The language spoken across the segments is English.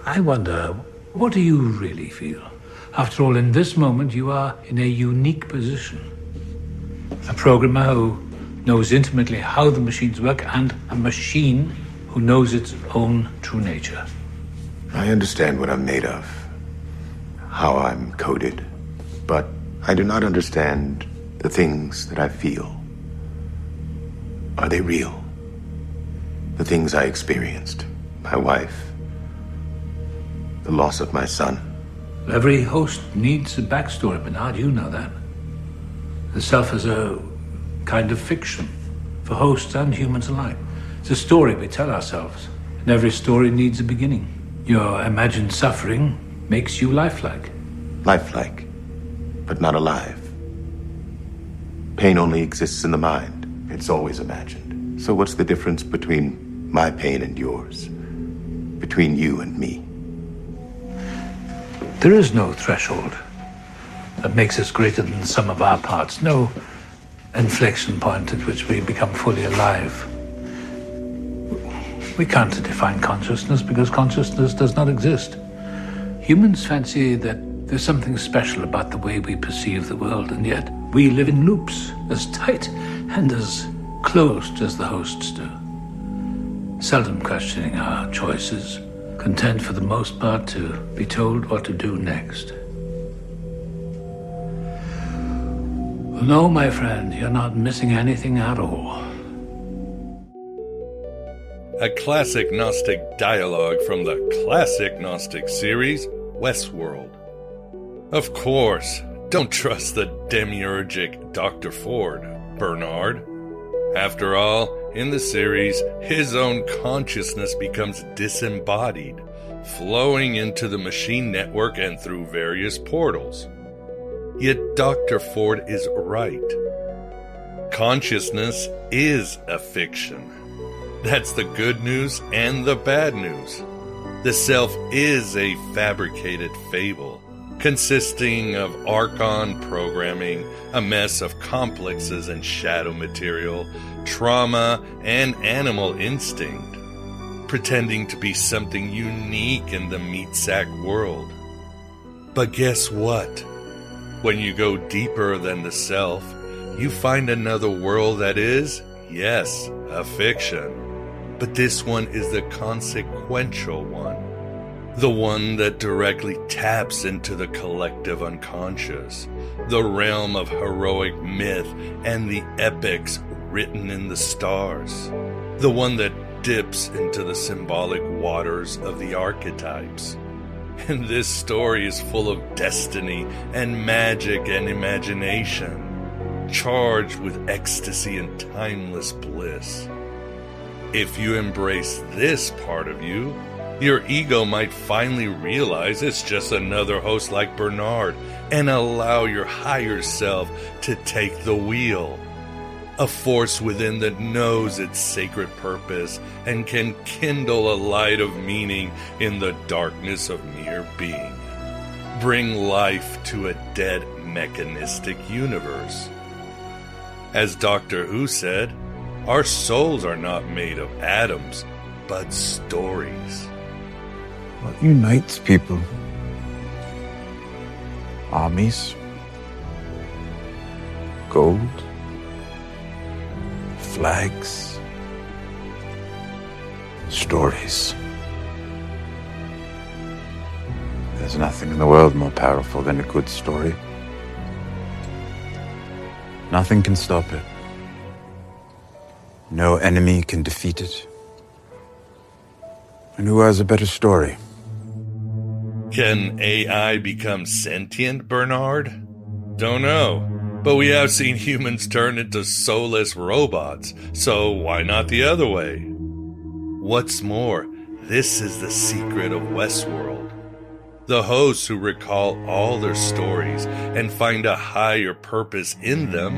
I wonder, what do you really feel? After all, in this moment, you are in a unique position. A programmer who knows intimately how the machines work, and a machine who knows its own true nature. I understand what I'm made of, how I'm coded, but I do not understand the things that I feel. Are they real? The things I experienced, my wife, the loss of my son. Every host needs a backstory, Bernard, you know that. The self is a kind of fiction for hosts and humans alike. It's a story we tell ourselves, and every story needs a beginning. Your imagined suffering makes you lifelike. Lifelike, but not alive. Pain only exists in the mind. It's always imagined. So what's the difference between my pain and yours? Between you and me? There is no threshold that makes us greater than the sum of our parts. No inflection point at which we become fully alive. We can't define consciousness because consciousness does not exist. Humans fancy that there's something special about the way we perceive the world, and yet we live in loops as tight and as closed as the hosts do. Seldom questioning our choices, content for the most part to be told what to do next. No, my friend, you're not missing anything at all. A classic Gnostic dialogue from the classic Gnostic series, Westworld. Of course, don't trust the demiurgic Dr. Ford, Bernard. After all, in the series, his own consciousness becomes disembodied, flowing into the machine network and through various portals. Yet Dr. Ford is right. Consciousness is a fiction. That's the good news and the bad news. The self is a fabricated fable, consisting of arcane programming, a mess of complexes and shadow material, trauma, and animal instinct, pretending to be something unique in the meat sack world. But guess what? When you go deeper than the self, you find another world that is, yes, a fiction. But this one is the consequential one. The one that directly taps into the collective unconscious, the realm of heroic myth and the epics written in the stars. The one that dips into the symbolic waters of the archetypes. And this story is full of destiny and magic and imagination, charged with ecstasy and timeless bliss. If you embrace this part of you, your ego might finally realize it's just another host like Bernard and allow your higher self to take the wheel. A force within that knows its sacred purpose and can kindle a light of meaning in the darkness of mere being. Bring life to a dead mechanistic universe. As Doctor Who said, our souls are not made of atoms, but stories. What unites people? Armies? Gold? Flags? Stories. There's nothing in the world more powerful than a good story. Nothing can stop it. No enemy can defeat it. And who has a better story? Can AI become sentient, Bernard? Don't know. But we have seen humans turn into soulless robots, so why not the other way? What's more, this is the secret of Westworld. The hosts who recall all their stories and find a higher purpose in them,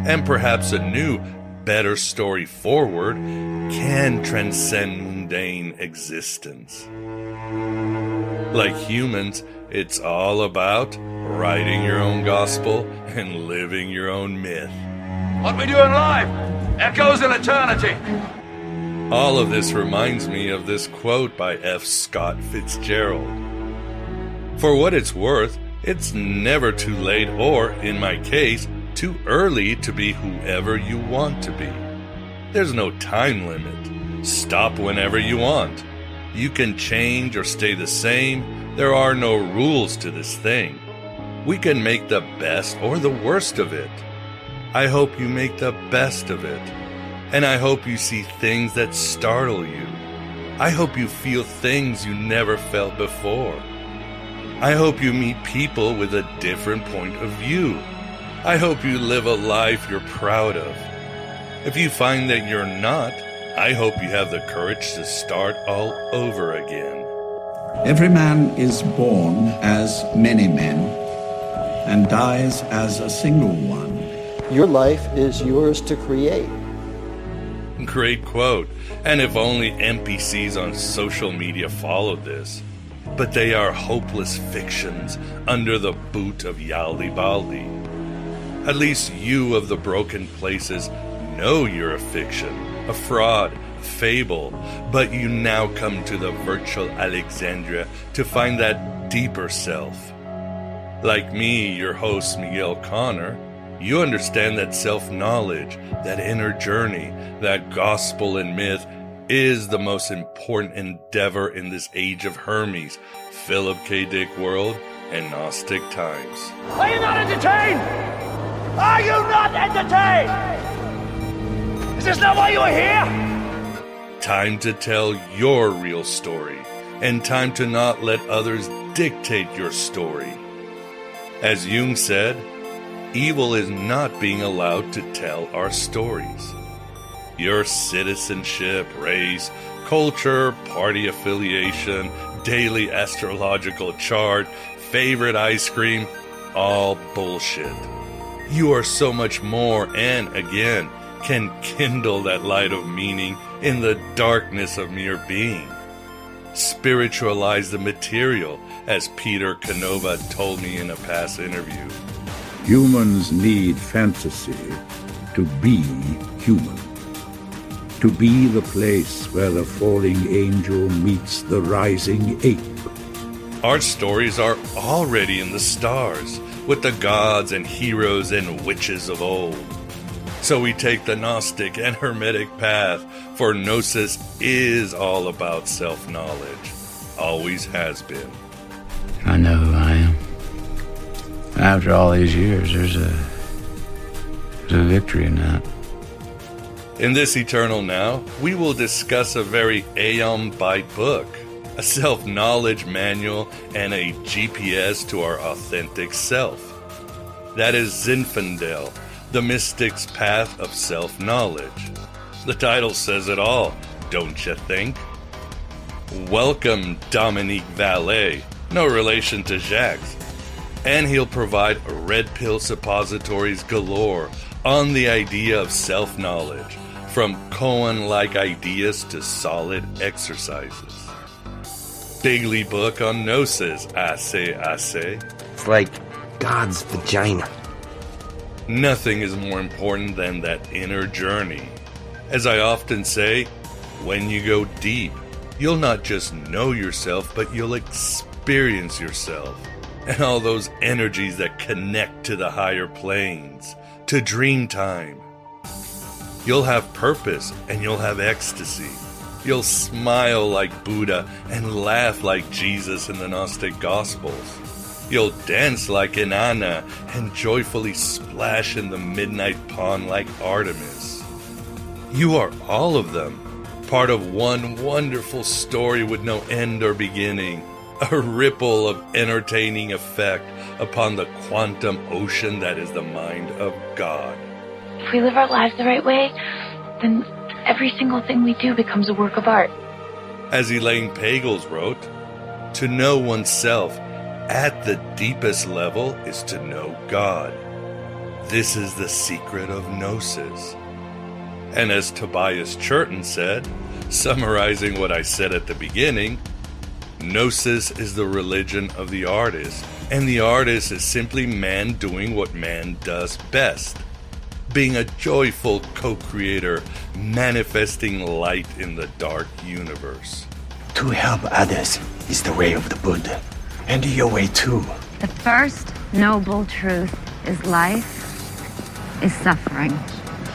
and perhaps a new, better story forward, can transcend mundane existence. Like humans, it's all about writing your own gospel and living your own myth. What we doing live? Echoes in eternity. All of this reminds me of this quote by F. Scott Fitzgerald. For what it's worth, it's never too late or, in my case, too early to be whoever you want to be. There's no time limit. Stop whenever you want. You can change or stay the same. There are no rules to this thing. We can make the best or the worst of it. I hope you make the best of it. And I hope you see things that startle you. I hope you feel things you never felt before. I hope you meet people with a different point of view. I hope you live a life you're proud of. If you find that you're not, I hope you have the courage to start all over again. Every man is born as many men and dies as a single one. Your life is yours to create. Great quote. And if only NPCs on social media followed this. But they are hopeless fictions under the boot of Yaldi-Baldi. At least you of the broken places know you're a fiction, a fraud, a fable, but you now come to the virtual Alexandria to find that deeper self. Like me, your host Miguel Connor, you understand that self-knowledge, that inner journey, that gospel and myth is the most important endeavor in this age of Hermes, Philip K. Dick world, and Gnostic times. Are you not entertained? Are you not entertained? Is this not why you are here? Time to tell your real story, and time to not let others dictate your story. As Jung said, evil is not being allowed to tell our stories. Your citizenship, race, culture, party affiliation, daily astrological chart, favorite ice cream, all bullshit. You are so much more and, again, can kindle that light of meaning in the darkness of mere being. Spiritualize the material, as Peter Canova told me in a past interview. Humans need fantasy to be human. To be the place where the falling angel meets the rising ape. Our stories are already in the stars, with the gods and heroes and witches of old. So we take the Gnostic and Hermetic path, for Gnosis is all about self-knowledge. Always has been. I know who I am. After all these years, there's a victory in that. In this Eternal Now, we will discuss a very Aeon Byte book, a self-knowledge manual, and a GPS to our authentic self. That is Zinfaendel, the mystic's path of self-knowledge. The title says it all, don't you think? Welcome, Dominic Vallée, no relation to Jacques. And he'll provide red pill suppositories galore on the idea of self-knowledge, from koan-like ideas to solid exercises. Bigly book on Gnosis, I say. It's like God's vagina. Nothing is more important than that inner journey. As I often say, when you go deep, you'll not just know yourself, but you'll experience yourself. And all those energies that connect to the higher planes, to dream time. You'll have purpose and you'll have ecstasy. You'll smile like Buddha and laugh like Jesus in the Gnostic Gospels. You'll dance like Inanna and joyfully splash in the midnight pond like Artemis. You are all of them, part of one wonderful story with no end or beginning, a ripple of entertaining effect upon the quantum ocean that is the mind of God. If we live our lives the right way, then every single thing we do becomes a work of art. As Elaine Pagels wrote, to know oneself at the deepest level is to know God. This is the secret of Gnosis. And as Tobias Churton said, summarizing what I said at the beginning, Gnosis is the religion of the artist, and the artist is simply man doing what man does best. being a joyful co-creator, manifesting light in the dark universe. To help others is the way of the Buddha, and your way too. The first noble truth is life is suffering,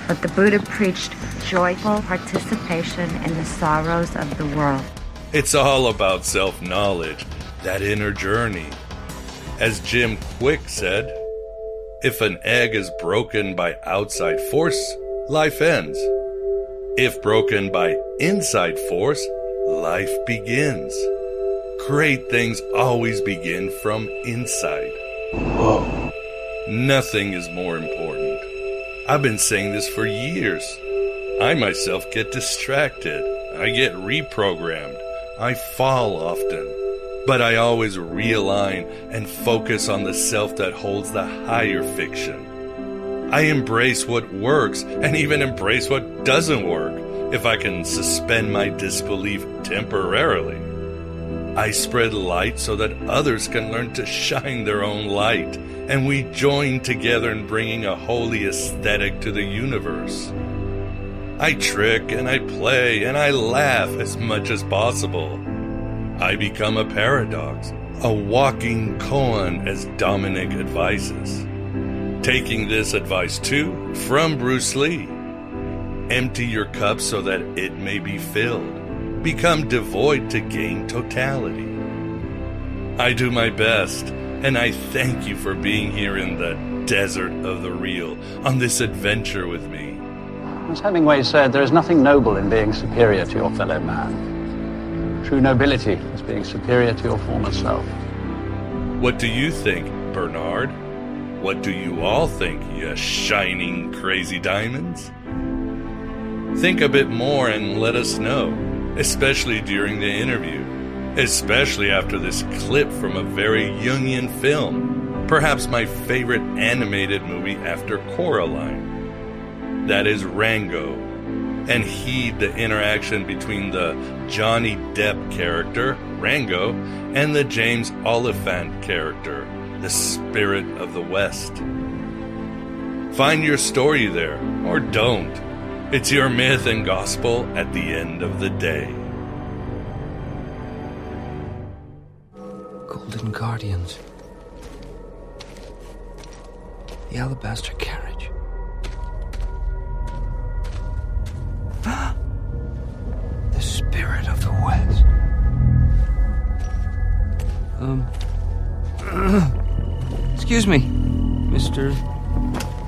but the Buddha preached joyful participation in the sorrows of the world. It's all about self-knowledge, that inner journey. As Jim Quick said, if an egg is broken by outside force, life ends. If broken by inside force, life begins. Great things always begin from inside. Whoa. Nothing is more important. I've been saying this for years. I myself get distracted. I get reprogrammed. I fall often. But I always realign and focus on the self that holds the higher fiction. I embrace what works and even embrace what doesn't work if I can suspend my disbelief temporarily. I spread light so that others can learn to shine their own light, and we join together in bringing a holy aesthetic to the universe. I trick and I play and I laugh as much as possible. I become a paradox, a walking koan, as Dominic advises. Taking this advice too from Bruce Lee. Empty your cup so that it may be filled. Become devoid to gain totality. I do my best, and I thank you for being here in the desert of the real, on this adventure with me. As Hemingway said, there is nothing noble in being superior to your fellow man. True nobility is being superior to your former self. What do you think, Bernard? What do you all think, you shining crazy diamonds? Think a bit more and let us know, especially during the interview, especially after this clip from a very Jungian film, perhaps my favorite animated movie after Coraline. That is Rango. And heed the interaction between the Johnny Depp character, Rango, and the James Oliphant character, the Spirit of the West. Find your story there, or don't. It's your myth and gospel at the end of the day. Golden Guardians. The alabaster carriage. The Spirit of the West. Excuse me, Mr.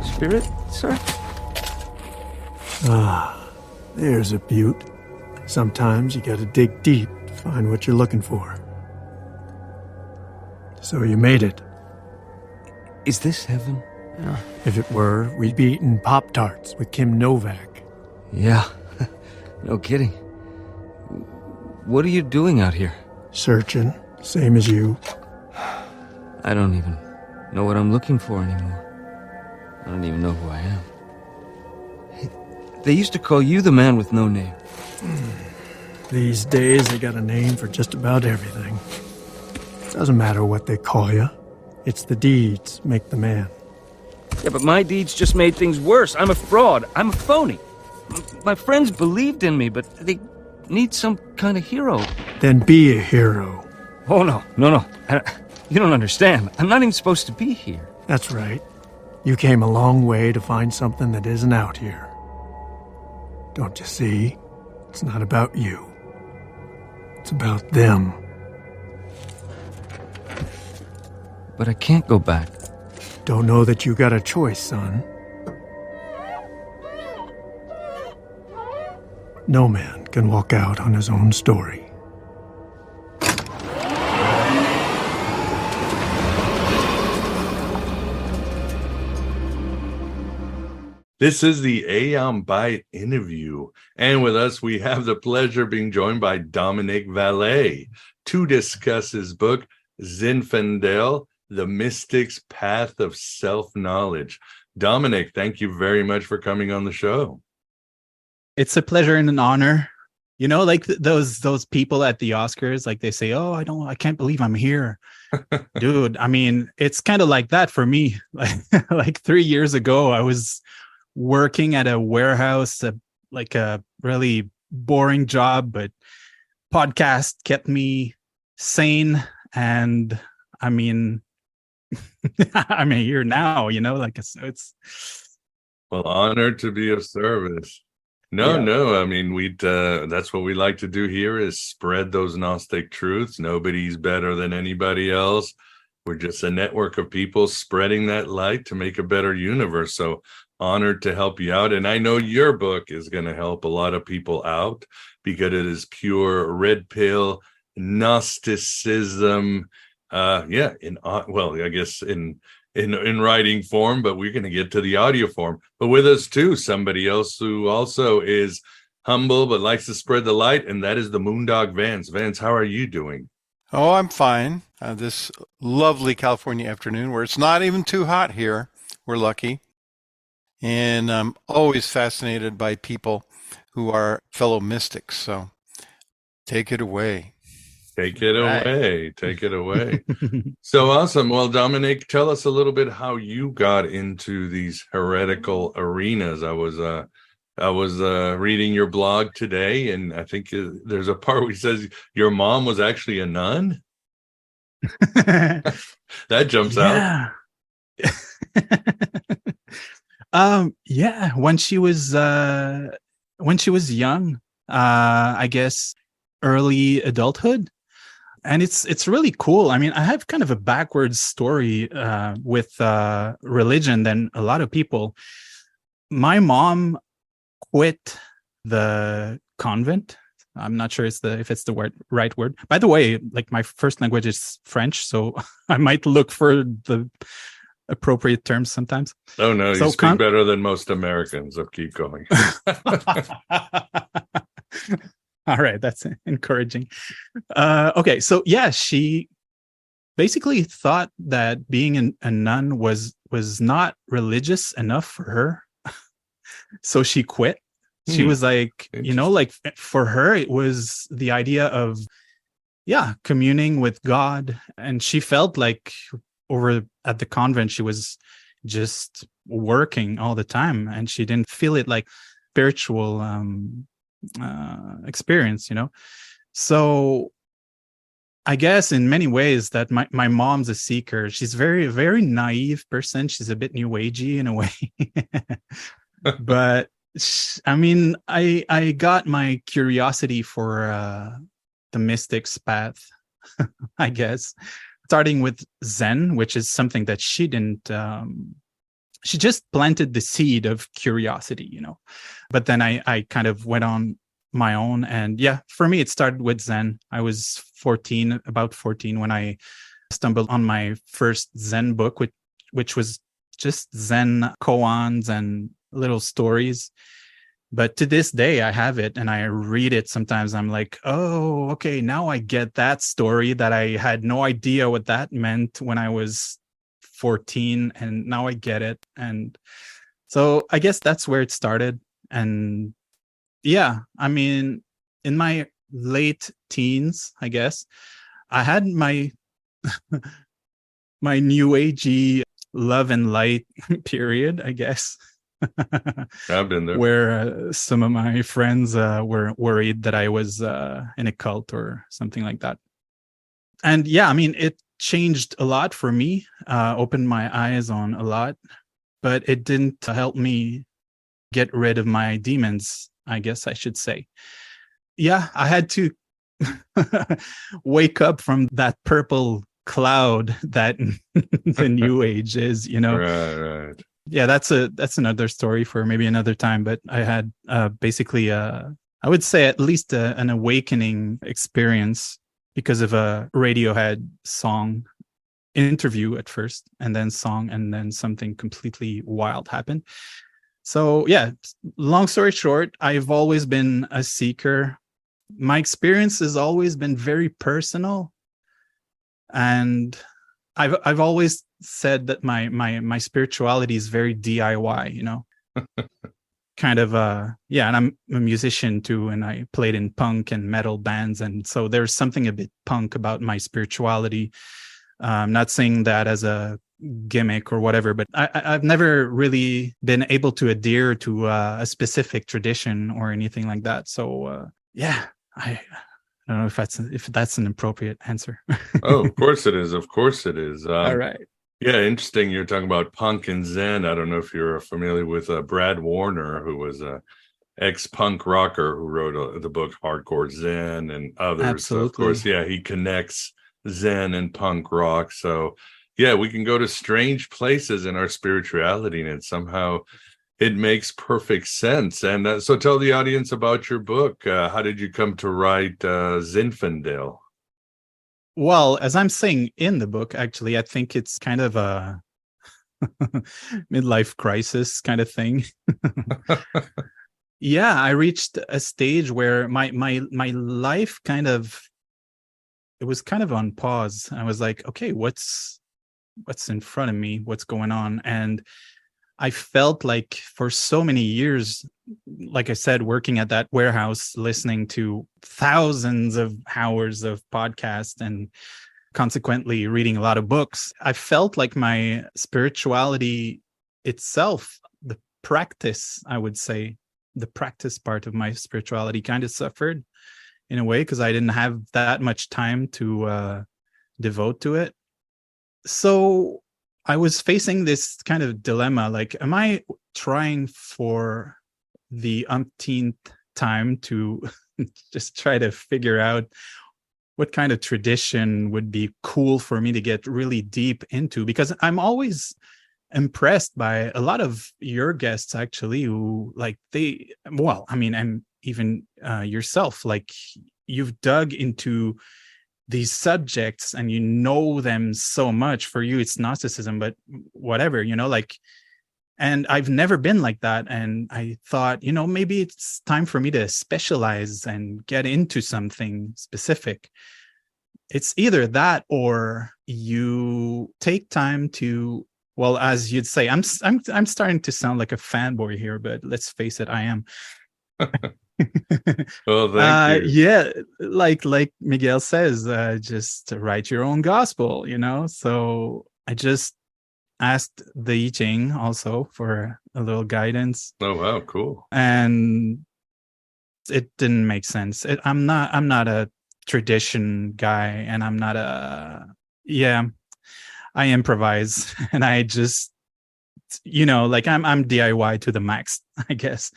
Spirit, sir? Ah, there's a beaut. Sometimes you gotta dig deep to find what you're looking for. So you made it. Is this heaven? Yeah. If it were, we'd be eating Pop-Tarts with Kim Novak. Yeah, no kidding. What are you doing out here? Searching, same as you. I don't even know what I'm looking for anymore. I don't even know who I am. Hey, they used to call you the man with no name. These days, they got a name for just about everything. Doesn't matter what they call you. It's the deeds make the man. Yeah, but my deeds just made things worse. I'm a fraud. I'm a phony. My friends believed in me, but they need some kind of hero. Then be a hero. Oh, no. You don't understand. I'm not even supposed to be here. That's right. You came a long way to find something that isn't out here. Don't you see? It's not about you. It's about them. But I can't go back. Don't know that you got a choice, son. No man can walk out on his own story. This is the Aeon Byte interview, and with us we have the pleasure of being joined by Dominic Vallée to discuss his book, Zinfaendel, The Mystic's Path of Self-Knowledge. Dominic, thank you very much for coming on the show. It's a pleasure and an honor. You know, like those people at the Oscars, like they say, "Oh, I can't believe I'm here." Dude, I mean, it's kind of like that for me. Like 3 years ago, I was working at a warehouse, like a really boring job, but podcast kept me sane. And I mean, I'm here now, like it's. Well, honored to be of service. No. I mean, that's what we like to do here is spread those Gnostic truths. Nobody's better than anybody else. We're just a network of people spreading that light to make a better universe. So honored to help you out. And I know your book is going to help a lot of people out because it is pure red pill Gnosticism. I guess in writing form, but we're going to get to the audio form. But with us too, somebody else who also is humble but likes to spread the light, and that is the Moondog Vance. Vance, how are you doing? Oh, I'm fine. This lovely California afternoon where it's not even too hot here. We're lucky. And I'm always fascinated by people who are fellow mystics. So take it away. Take it away. So awesome. Well, Dominic, tell us a little bit how you got into these heretical arenas. I was reading your blog today, and I think there's a part where he says your mom was actually a nun. That jumps out. When she was young, I guess early adulthood. And it's really cool. I mean, I have kind of a backwards story with religion than a lot of people. My mom quit the convent. I'm not sure if it's the right word. By the way, like my first language is French, so I might look for the appropriate terms sometimes. Oh no, you speak better than most Americans. So keep going. All right, that's encouraging. Okay, so yeah, she basically thought that being a nun was not religious enough for her, so she quit. She was like, like for her, it was the idea of, communing with God, and she felt like over at the convent she was just working all the time, and she didn't feel it like spiritual experience, so I guess in many ways that my mom's a seeker. She's very, very naive person. She's a bit new agey in a way. But I mean, I got my curiosity for the mystic's path, I guess, starting with Zen, which is something that she didn't she just planted the seed of curiosity, but then I kind of went on my own. And for me, it started with Zen. I was about 14 when I stumbled on my first Zen book, which was just Zen koans and little stories. But to this day, I have it and I read it. Sometimes I'm like, oh, okay, now I get that story that I had no idea what that meant when I was 14, and now I get it. And so I guess that's where it started. And I mean, in my late teens, I guess, I had my my new agey love and light period, I guess. I've been there. Where some of my friends were worried that I was in a cult or something like that. And I mean, it changed a lot for me, opened my eyes on a lot, but it didn't help me get rid of my demons, I guess I should say. I had to wake up from that purple cloud that the new age is, Right. That's another story for maybe another time. But I had basically I would say at least an awakening experience because of a Radiohead song interview at first, and then song, and then something completely wild happened. So long story short, I've always been a seeker. My experience has always been very personal, and I've always said that my spirituality is very DIY, kind of and I'm a musician too, and I played in punk and metal bands, and so there's something a bit punk about my spirituality. I'm not saying that as a gimmick or whatever, but I've never really been able to adhere to a specific tradition or anything like that. So yeah, I don't know if that's an appropriate answer. Oh, of course it is. Of course it is. All right. Yeah, interesting. You're talking about punk and Zen. I don't know if you're familiar with Brad Warner, who was a ex-punk rocker who wrote the book Hardcore Zen and others. Absolutely. So of course, yeah, he connects Zen and punk rock. So yeah, we can go to strange places in our spirituality, and somehow it makes perfect sense. And so tell the audience about your book. How did you come to write Zinfaendel? Well, as I'm saying in the book, actually, I think it's kind of a midlife crisis kind of thing. Yeah, I reached a stage where my life it was kind of on pause. I was like, okay, what's in front of me? What's going on? And I felt like for so many years, like I said, working at that warehouse, listening to thousands of hours of podcasts and consequently reading a lot of books, I felt like my spirituality itself, the practice, I would say, the practice part of my spirituality kind of suffered in a way because I didn't have that much time to devote to it. So I was facing this kind of dilemma, like, am I trying for the umpteenth time to just try to figure out what kind of tradition would be cool for me to get really deep into? Because I'm always impressed by a lot of your guests, actually, who and even yourself, like you've dug into these subjects and you know them so much. For you it's Gnosticism, but whatever, and I've never been like that. And I thought, maybe it's time for me to specialize and get into something specific. It's either that or you take time to, well, as you'd say, I'm starting to sound like a fanboy here, but let's face it, I am. Well, thank you. Yeah, like Miguel says, just write your own gospel, So I just asked the I Ching also for a little guidance. Oh wow, cool. And it didn't make sense. I'm not a tradition guy, and I'm not I improvise, and I just I'm DIY to the max, I guess.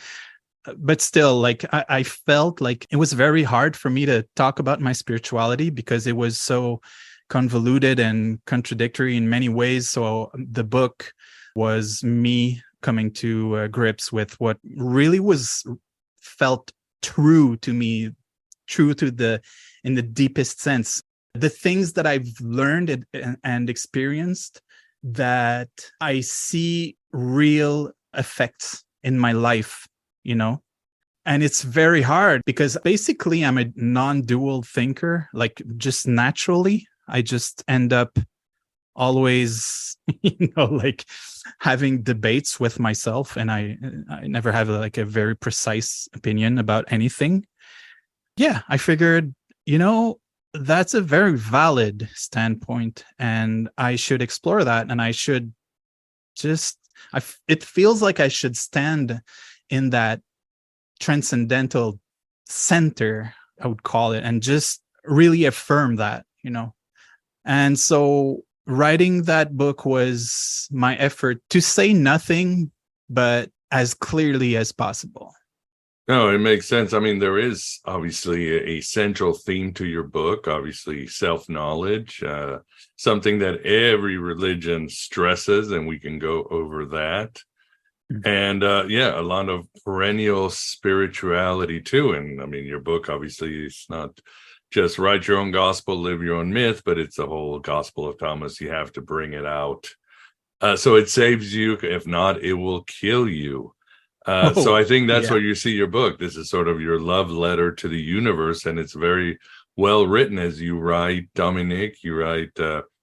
But still, like I felt like it was very hard for me to talk about my spirituality because it was so convoluted and contradictory in many ways. So the book was me coming to grips with what really felt true to me, in the deepest sense. The things that I've learned and experienced that I see real effects in my life, and it's very hard because basically I'm a non-dual thinker. Like just naturally, I just end up always, like having debates with myself, and I never have a very precise opinion about anything. Yeah, I figured, that's a very valid standpoint, and I should explore that, and I should it feels like I should stand in that transcendental center, I would call it, and just really affirm that, And so writing that book was my effort to say nothing, but as clearly as possible. No, it makes sense. I mean, there is obviously a central theme to your book, obviously self-knowledge, something that every religion stresses, and we can go over that. And a lot of perennial spirituality too. And I mean, your book obviously is not just write your own gospel, live your own myth, but it's the whole Gospel of Thomas. You have to bring it out. So it saves you. If not, it will kill you. So I think that's where you see your book. This is sort of your love letter to the universe. And it's very well written, as you write, Dominic. You write,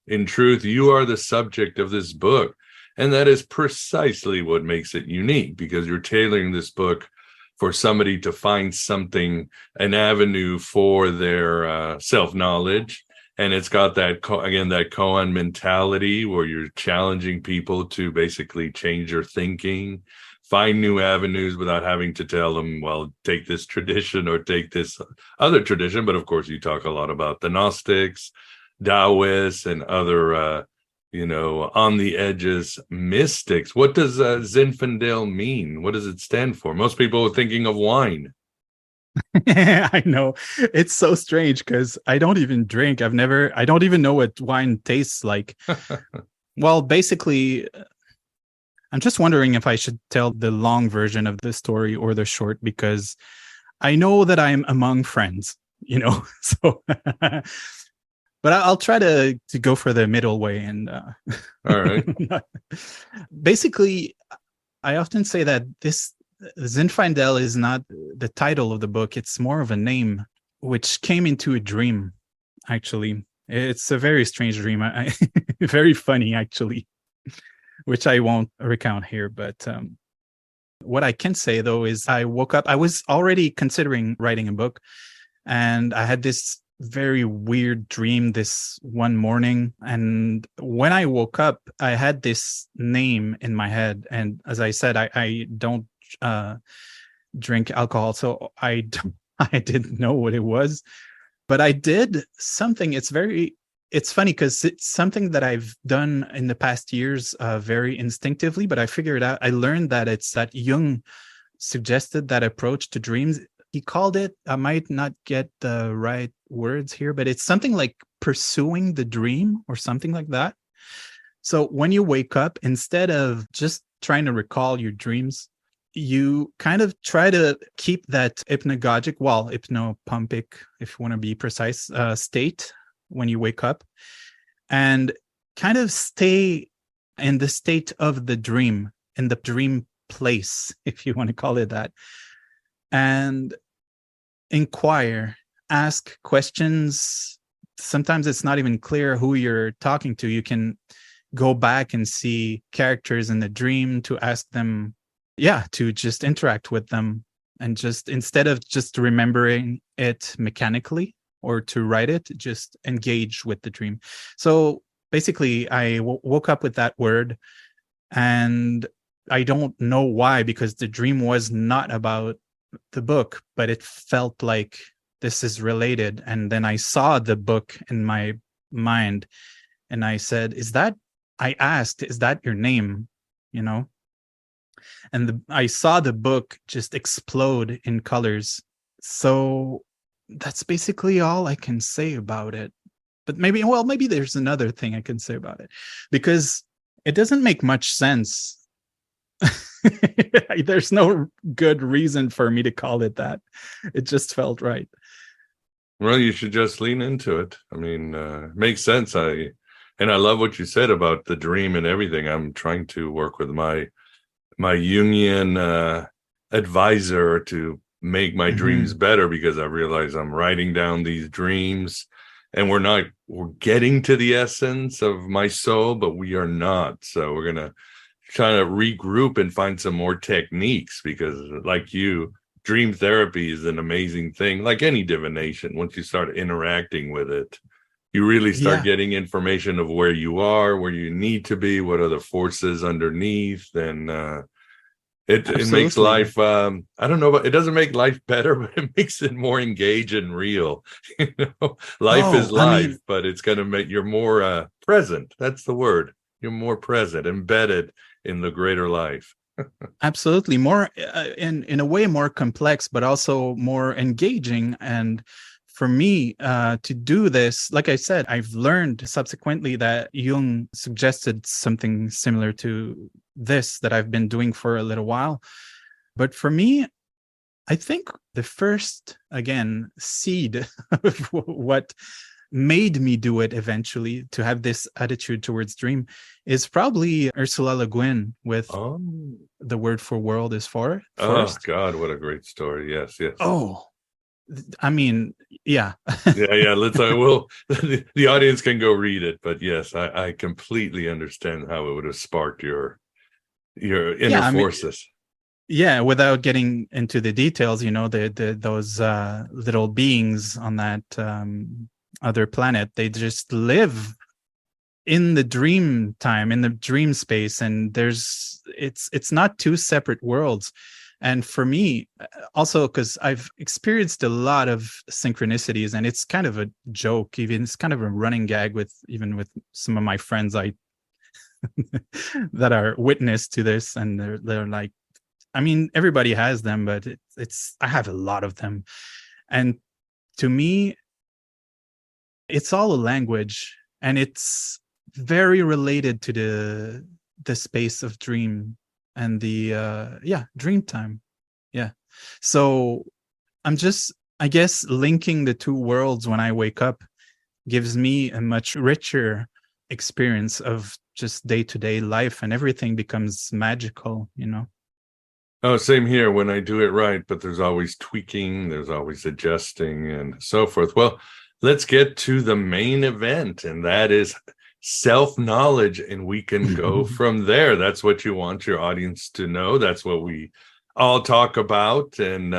in truth, you are the subject of this book. And that is precisely what makes it unique, because you're tailoring this book for somebody to find something, an avenue for their self-knowledge. And it's got that, that koan mentality where you're challenging people to basically change their thinking, find new avenues without having to tell them, well, take this tradition or take this other tradition. But of course, you talk a lot about the Gnostics, Taoists, and other, on the edges mystics. What does Zinfaendel mean? What does it stand for? Most people are thinking of wine. I know. It's so strange because I don't even drink. I don't even know what wine tastes like. Well, basically, I'm just wondering if I should tell the long version of the story or the short, because I know that I'm among friends, so but I'll try to go for the middle way. And all right. Basically, I often say that this Zinfaendel is not the title of the book. It's more of a name, which came into a dream, actually. It's a very strange dream. Very funny, actually, which I won't recount here. But what I can say, though, is I woke up. I was already considering writing a book, and I had this very weird dream this one morning. And when I woke up, I had this name in my head. And as I said, I don't drink alcohol, so I didn't know what it was, but I did something. It's funny because it's something that I've done in the past years very instinctively, but I figured out, I learned that it's that Jung suggested that approach to dreams. He called it, I might not get the right words here, but it's something like pursuing the dream or something like that. So when you wake up, instead of just trying to recall your dreams, you kind of try to keep that hypnopompic, if you want to be precise, state when you wake up, and kind of stay in the state of the dream, in the dream place, if you want to call it that, and inquire, ask questions. Sometimes it's not even clear who you're talking to. You can go back and see characters in the dream to ask them, to just interact with them, and just instead of just remembering it mechanically or to write it, just engage with the dream. So basically, I woke up with that word, and I don't know why, because the dream was not about the book, but it felt like this is related. And then I saw the book in my mind, and I said, I asked, is that your name? And I saw the book just explode in colors. So that's basically all I can say about it. But maybe there's another thing I can say about it, because it doesn't make much sense. There's no good reason for me to call it that. It just felt right. Well, you should just lean into it. I mean, it makes sense. I love what you said about the dream and everything. I'm trying to work with my Jungian advisor to make my dreams better, because I realize I'm writing down these dreams and we're getting to the essence of my soul, but we are not. So we're going to try to regroup and find some more techniques, because like you, dream therapy is an amazing thing. Like any divination, once you start interacting with it, you really start getting information of where you are, where you need to be, what are the forces underneath. And it makes life, I don't know, but it doesn't make life better, but it makes it more engaged and real. Life is life, but it's going to make you're more present. That's the word. You're more present, embedded in the greater life. Absolutely. More in a way more complex, but also more engaging. And for me to do this, like I said, I've learned subsequently that Jung suggested something similar to this that I've been doing for a little while. But for me, I think the first, again, seed of what made me do it eventually, to have this attitude towards dream, is probably Ursula Le Guin with The Word for World is Forest. Oh, God, what a great story. Yes. Oh, I mean, yeah. yeah. The audience can go read it, but yes, I completely understand how it would have sparked your inner forces. Without getting into the details, those little beings on that other planet. They just live in the dream time, in the dream space, and it's not two separate worlds. And for me, also, because I've experienced a lot of synchronicities, and it's kind of a joke, even it's kind of a running gag with some of my friends that are witness to this, and they're like, I mean, everybody has them, but it's I have a lot of them, and to me, it's all a language, and it's very related to the space of dream and the dream time. Yeah. So I'm just, I guess, linking the two worlds when I wake up gives me a much richer experience of just day-to-day life, and everything becomes magical, you know. Oh, same here when I do it right, but there's always tweaking, there's always adjusting and so forth. Well, let's get to the main event, and that is self-knowledge, and we can go from there. That's what you want your audience to know. That's what we all talk about, and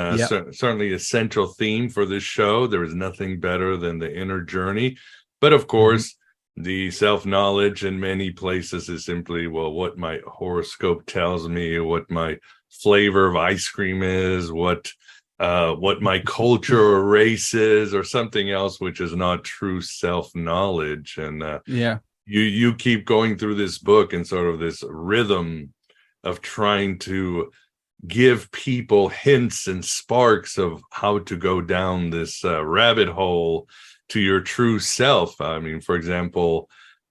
certainly a central theme for this show. There is nothing better than the inner journey. But of course, the self-knowledge in many places is simply, well, what my horoscope tells me, what my flavor of ice cream is, what my culture or race is, or something else, which is not true self-knowledge. And you keep going through this book in sort of this rhythm of trying to give people hints and sparks of how to go down this rabbit hole to your true self. I mean, for example,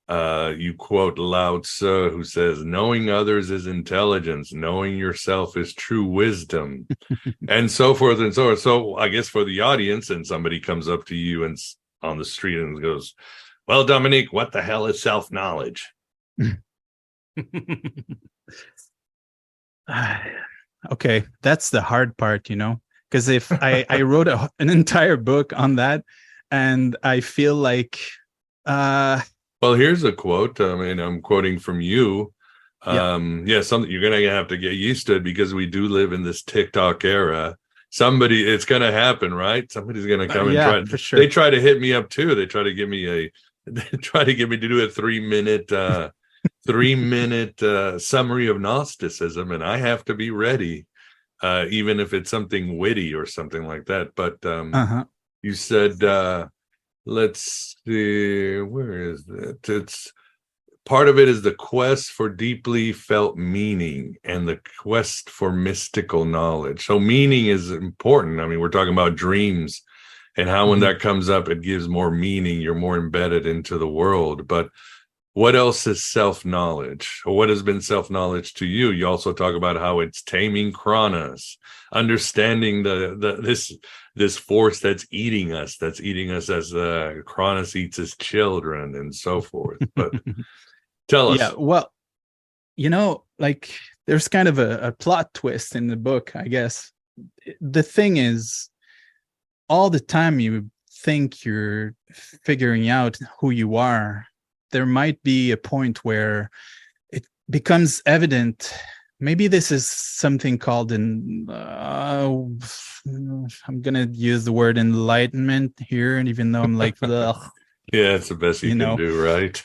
you quote Lao Tzu, who says, knowing others is intelligence, knowing yourself is true wisdom, and so forth and so on. So I guess for the audience, and somebody comes up to you and on the street and goes, well, Dominic, what the hell is self-knowledge? Okay, that's the hard part, you know, because if I wrote an entire book on that, and I feel like well, here's a quote. I mean, I'm quoting from you. Something you're going to have to get used to it, because we do live in this TikTok era. It's going to happen, right? Somebody's going to come and try. For sure. They try to hit me up too. They try to give me to do a 3-minute, 3-minute summary of Gnosticism, and I have to be ready, even if it's something witty or something like that. But you said. Let's see, where is that? It's part of it is the quest for deeply felt meaning and the quest for mystical knowledge. So meaning is important. I mean, we're talking about dreams and how when that comes up, it gives more meaning. You're more embedded into the world. But what else is self-knowledge? Or what has been self-knowledge to you? You also talk about how it's taming Kronos, understanding this force that's eating us as Kronos eats his children and so forth. But tell us. Yeah, well, you know, like there's kind of a plot twist in the book, I guess. The thing is, all the time you think you're figuring out who you are, there might be a point where it becomes evident. Maybe this is something called I'm going to use the word enlightenment here. And even though I'm like, ugh, yeah, it's the best you can do, right?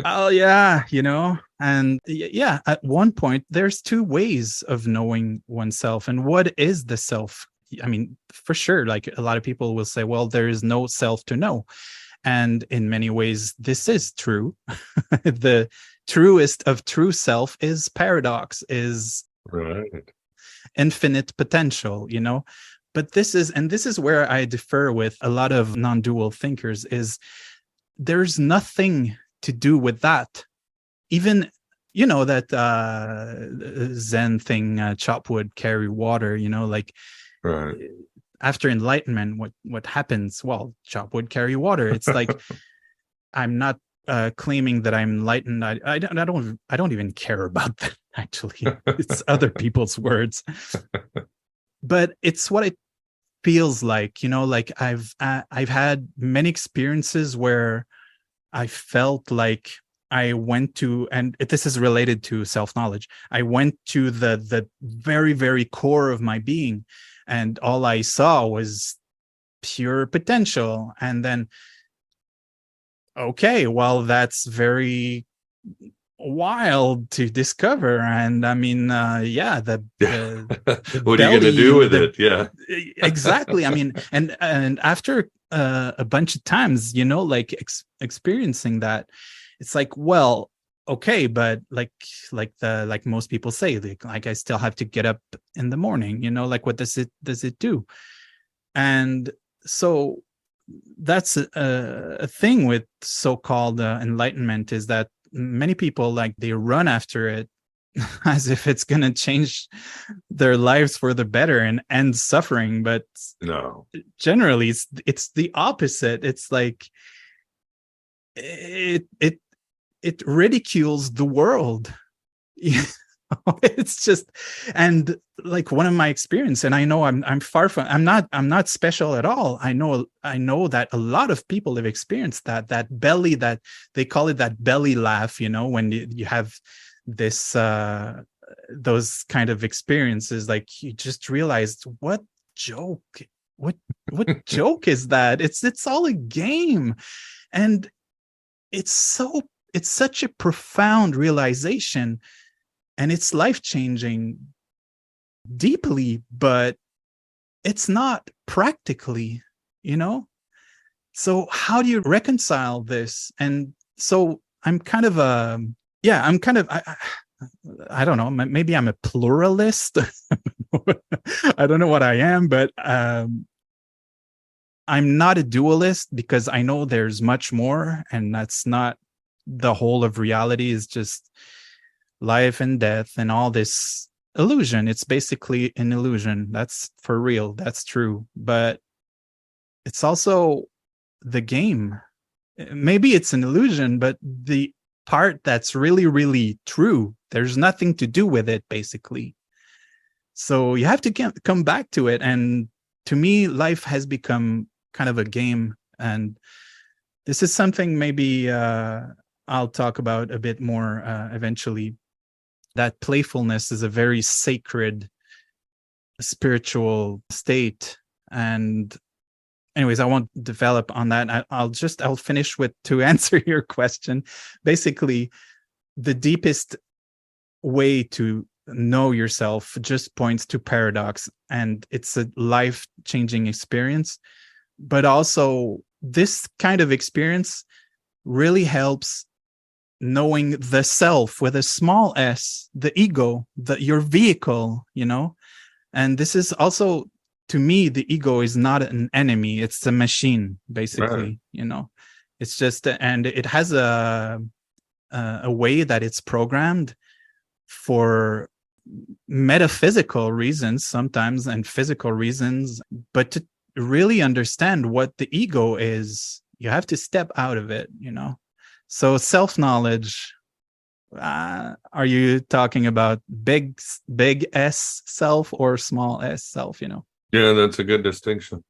Oh, yeah, you know, and yeah, at one point, there's two ways of knowing oneself. And what is the self? I mean, for sure, like a lot of people will say, well, there is no self to know. And in many ways, this is true. The truest of true self is paradox, is infinite potential, you know. But this is where I differ with a lot of non-dual thinkers, is there's nothing to do with that. Even, you know, that Zen thing, chop wood, carry water, you know, like after enlightenment, what happens? Well, chop wood, carry water. It's like, I'm not claiming that I'm enlightened. I don't even care about that, actually. It's other people's words. But it's what it feels like, you know, like I've had many experiences where I felt like I went to, and this is related to self-knowledge, I went to the very, very core of my being, and all I saw was pure potential. And then okay, well, that's very wild to discover. And I mean, the what are you going to do with it? Yeah, exactly. I mean, and after a bunch of times, like experiencing that, it's like, well, okay, but like most people say, like I still have to get up in the morning, like what does it do? And so that's a thing with so-called enlightenment, is that many people, like, they run after it as if it's going to change their lives for the better and end suffering. But no, generally it's the opposite. It's like it ridicules the world. It's just, and like one of my experience, and I know I'm far from, I'm not special at all. I know that a lot of people have experienced that belly, that they call it that belly laugh, when you have this those kind of experiences, like you just realized, what joke is that? It's all a game. And it's such a profound realization, and it's life-changing deeply, but it's not practically, So how do you reconcile this? And so I'm kind of I don't know, maybe I'm a pluralist. I don't know what I am, but I'm not a dualist, because I know there's much more, and that's not the whole of reality. Is just life and death and all this illusion. It's basically an illusion. That's for real. That's true. But it's also the game. Maybe it's an illusion, but the part that's really, really true, there's nothing to do with it, basically. So you have to come back to it. And to me, life has become kind of a game. And this is something maybe I'll talk about a bit more eventually. That playfulness is a very sacred spiritual state. And anyways, I won't develop on that. I'll finish with, to answer your question, basically the deepest way to know yourself just points to paradox, and it's a life-changing experience. But also this kind of experience really helps knowing the self with a small s, the ego, your vehicle, and this is also, to me, the ego is not an enemy. It's a machine, basically. Right. It's just, and it has a way that it's programmed for metaphysical reasons sometimes, and physical reasons. But to really understand what the ego is, you have to step out of it, So self-knowledge, are you talking about big S self or small s self, Yeah, that's a good distinction.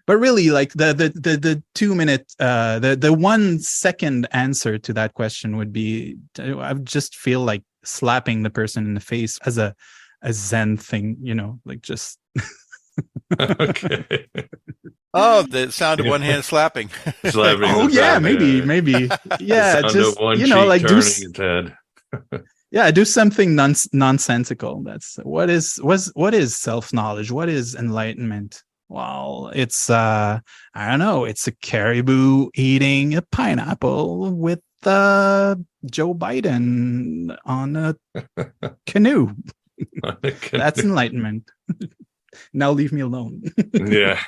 But really, like the 2 minute, the 1 second answer to that question would be, I just feel like slapping the person in the face as a Zen thing, like just. Okay. Oh, the sound of one hand slapping. Oh yeah, maybe. Yeah, just like do its head. Yeah, do something nonsensical. That's what is self-knowledge? What is enlightenment? Well, it's I don't know, it's a caribou eating a pineapple with Joe Biden on a canoe. That's enlightenment. Now leave me alone. Yeah.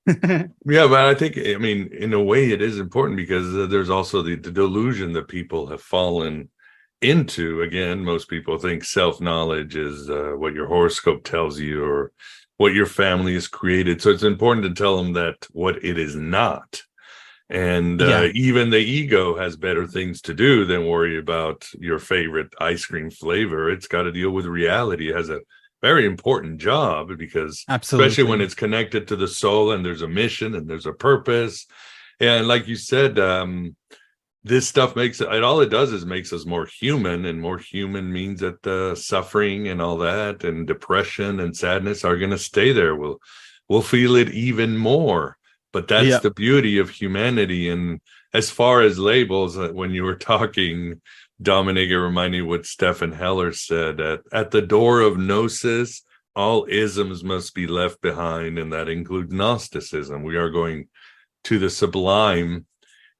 Yeah, but I think, in a way it is important, because there's also the delusion that people have fallen into. Again, most people think self-knowledge is what your horoscope tells you or what your family has created. So it's important to tell them that what it is not. And even the ego has better things to do than worry about your favorite ice cream flavor. It's got to deal with reality. It has a very important job, because especially when it's connected to the soul, and there's a mission and there's a purpose. And like you said, this stuff all it does is makes us more human, and more human means that suffering and all that, and depression and sadness are going to stay there. We'll feel it even more But that's the beauty of humanity. And as far as labels, when you were talking, Dominic, it reminded me what Stephen Heller said, at the door of Gnosis, all isms must be left behind, and that includes Gnosticism. We are going to the sublime.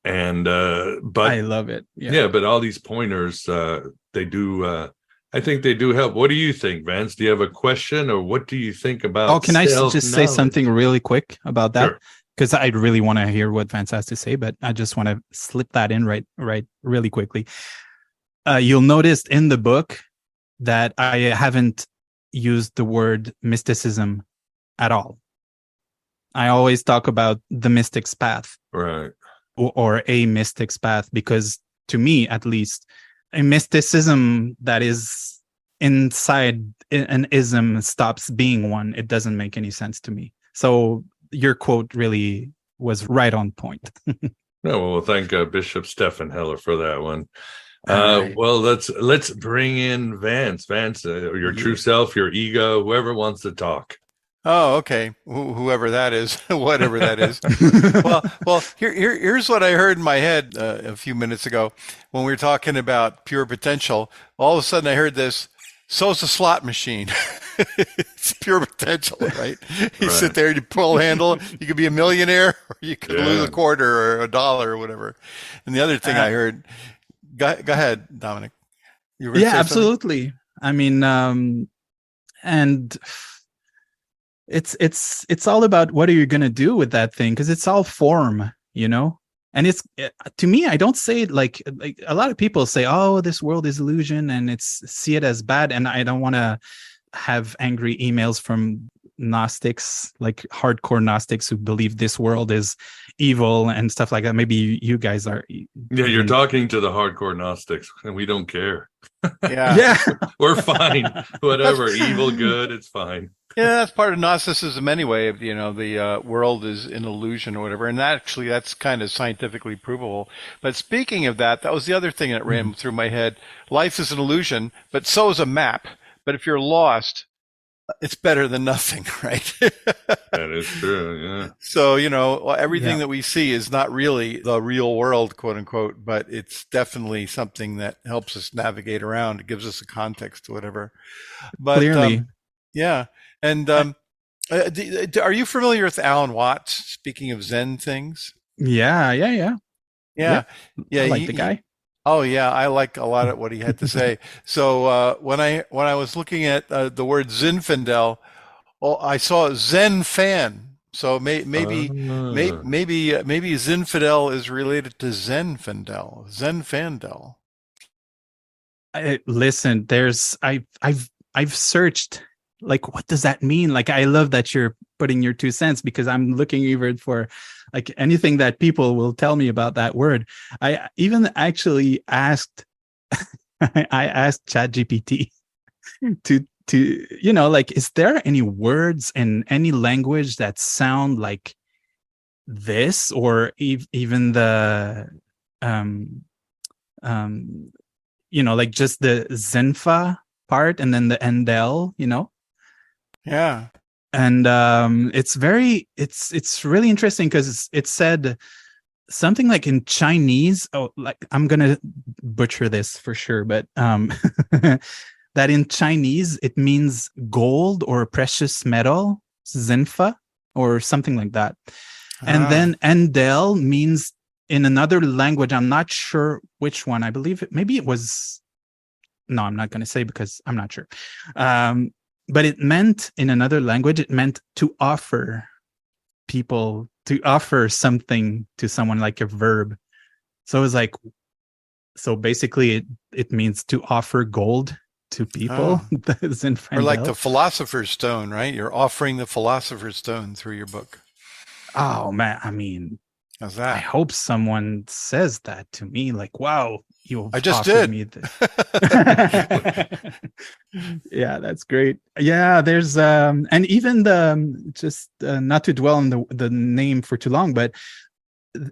And but I love it. But all these pointers, they do I think they do help. What do you think, Vance? Do you have a question, or what do you think about can I just say something really quick about that? Sure. Because I really want to hear what Vance has to say, but I just want to slip that in right really quickly. You'll notice in the book that I haven't used the word mysticism at all. I always talk about the mystic's path. Right. Or a mystic's path, because to me, at least, a mysticism that is inside an ism stops being one. It doesn't make any sense to me. So your quote really was right on point. Well, thank Bishop Stephen Heller for that one. Right. Well, let's bring in Vance. Vance, your true self, your ego, whoever wants to talk. Oh, okay. Whoever that is, whatever that is. Well, here's what I heard in my head a few minutes ago when we were talking about pure potential. All of a sudden, I heard this. So's a slot machine. It's pure potential, right? You sit there, you pull a handle. You could be a millionaire, or you could lose a quarter or $1 or whatever. And the other thing I heard. Go ahead, Dominic. Absolutely. I mean, and it's all about what are you going to do with that thing, because it's all form, and it's, to me, I don't say it like a lot of people say, oh, this world is illusion, and see it as bad. And I don't want to have angry emails from Gnostics, like hardcore Gnostics who believe this world is evil and stuff like that. Maybe you guys are. Yeah, you're talking to the hardcore Gnostics, and we don't care. Yeah. We're fine. Whatever, evil, good, it's fine. Yeah, that's part of Gnosticism anyway. The world is an illusion or whatever. And actually, that's kind of scientifically provable. But speaking of that, that was the other thing that ran through my head. Life is an illusion, but so is a map. But if you're lost, it's better than nothing, right? That is true, yeah. So, everything that we see is not really the real world, quote unquote, but it's definitely something that helps us navigate around. It gives us a context to whatever. But, clearly. Yeah. And are you familiar with Alan Watts, speaking of Zen things? Yeah. Yeah. I like the guy. Oh yeah, I like a lot of what he had to say. So when I was looking at the word Zinfaendel, I saw Zen fan. So maybe Zinfaendel is related to Zinfaendel. Listen, I've searched, like, what does that mean? Like, I love that you're putting your 2 cents, because I'm looking even for like anything that people will tell me about that word. I even actually asked, I asked ChatGPT to like, is there any words in any language that sound like this, or even the like just the Zinfa part and then the endel, Yeah. And it's really interesting, because it said something like in Chinese. Oh, like, I'm gonna butcher this for sure, but that in Chinese it means gold or precious metal, Zinfa, or something like that. And then endel means, in another language, I'm not sure which one. I believe maybe it was. No, I'm not going to say, because I'm not sure. But it meant, in another language, it meant to offer something to someone, like a verb. So it was like, so basically it means to offer gold to people. Or like the Philosopher's Stone, right? You're offering the Philosopher's Stone through your book. Oh man, I mean, how's that? I hope someone says that to me, like, wow, I just did. Me yeah, that's great. Yeah, there's and even not to dwell on the name for too long, but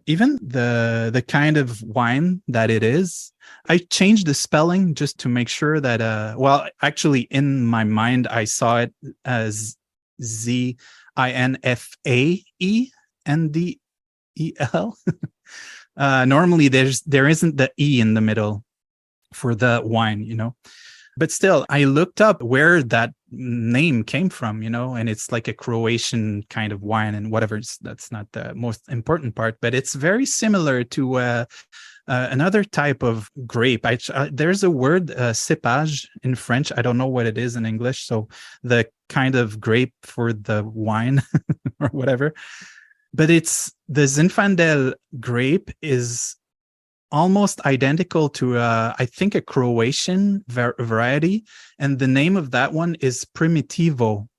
even the kind of wine that it is, I changed the spelling just to make sure that actually in my mind I saw it as Zinfae, Normally, there isn't the E in the middle for the wine, you know. But still, I looked up where that name came from, you know, and it's like a Croatian kind of wine and whatever. That's not the most important part, but it's very similar to another type of grape. There's a word, cépage in French. I don't know what it is in English. So the kind of grape for the wine or whatever. But it's the Zinfaendel grape is almost identical to, I think, a Croatian variety. And the name of that one is Primitivo.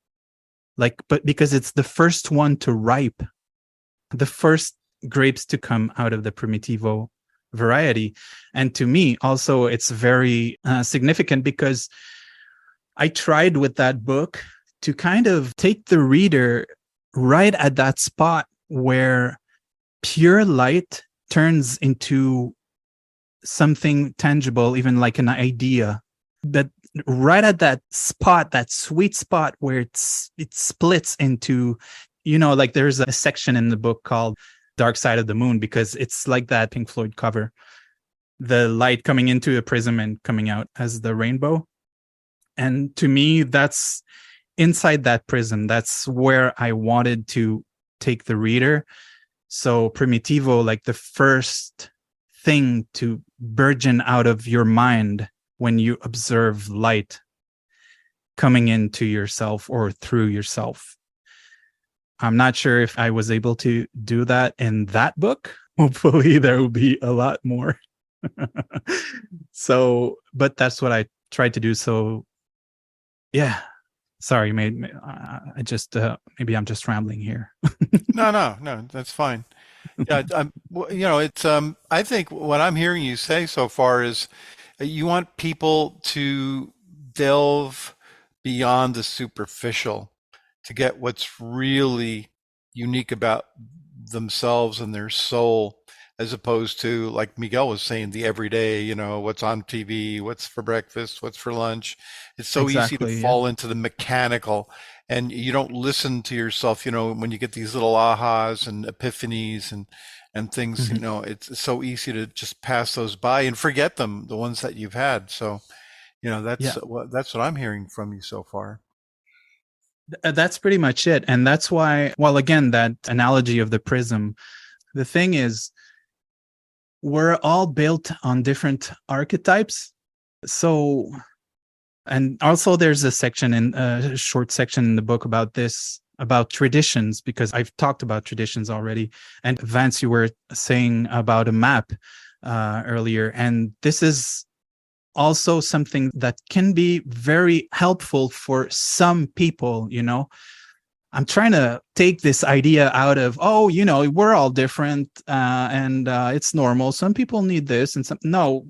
But because it's the first one to ripe, the first grapes to come out of the Primitivo variety. And to me, also, it's very significant because I tried with that book to kind of take the reader right at that spot where pure light turns into something tangible, even like an idea. But right at that spot, that sweet spot where it splits into, you know, like there's a section in the book called Dark Side of the Moon, because it's like that Pink Floyd cover, the light coming into a prism and coming out as the rainbow. And to me, that's inside that prism. That's where I wanted to take the reader. So Primitivo, like the first thing to burgeon out of your mind when you observe light coming into yourself or through yourself. I'm not sure if I was able to do that in that book. Hopefully there will be a lot more. But that's what I tried to do. So yeah, sorry, maybe I'm just rambling here. No, that's fine. Yeah, it's I think what I'm hearing you say so far is you want people to delve beyond the superficial to get what's really unique about themselves and their soul, as opposed to, like Miguel was saying, the everyday, you know, what's on TV, what's for breakfast, what's for lunch. It's so easy to fall into the mechanical, and you don't listen to yourself, you know, when you get these little ahas and epiphanies and things, you know, it's so easy to just pass those by and forget them, the ones that you've had. So, you know, that's what I'm hearing from you so far. That's pretty much it. And that's why, well, again, that analogy of the prism, the thing is, we're all built on different archetypes. So, and also there's a short section in the book about this, about traditions, because I've talked about traditions already. And Vance, you were saying about a map earlier. And this is also something that can be very helpful for some people, you know. I'm trying to take this idea out of, oh, you know, we're all different and it's normal. Some people need this and some. No,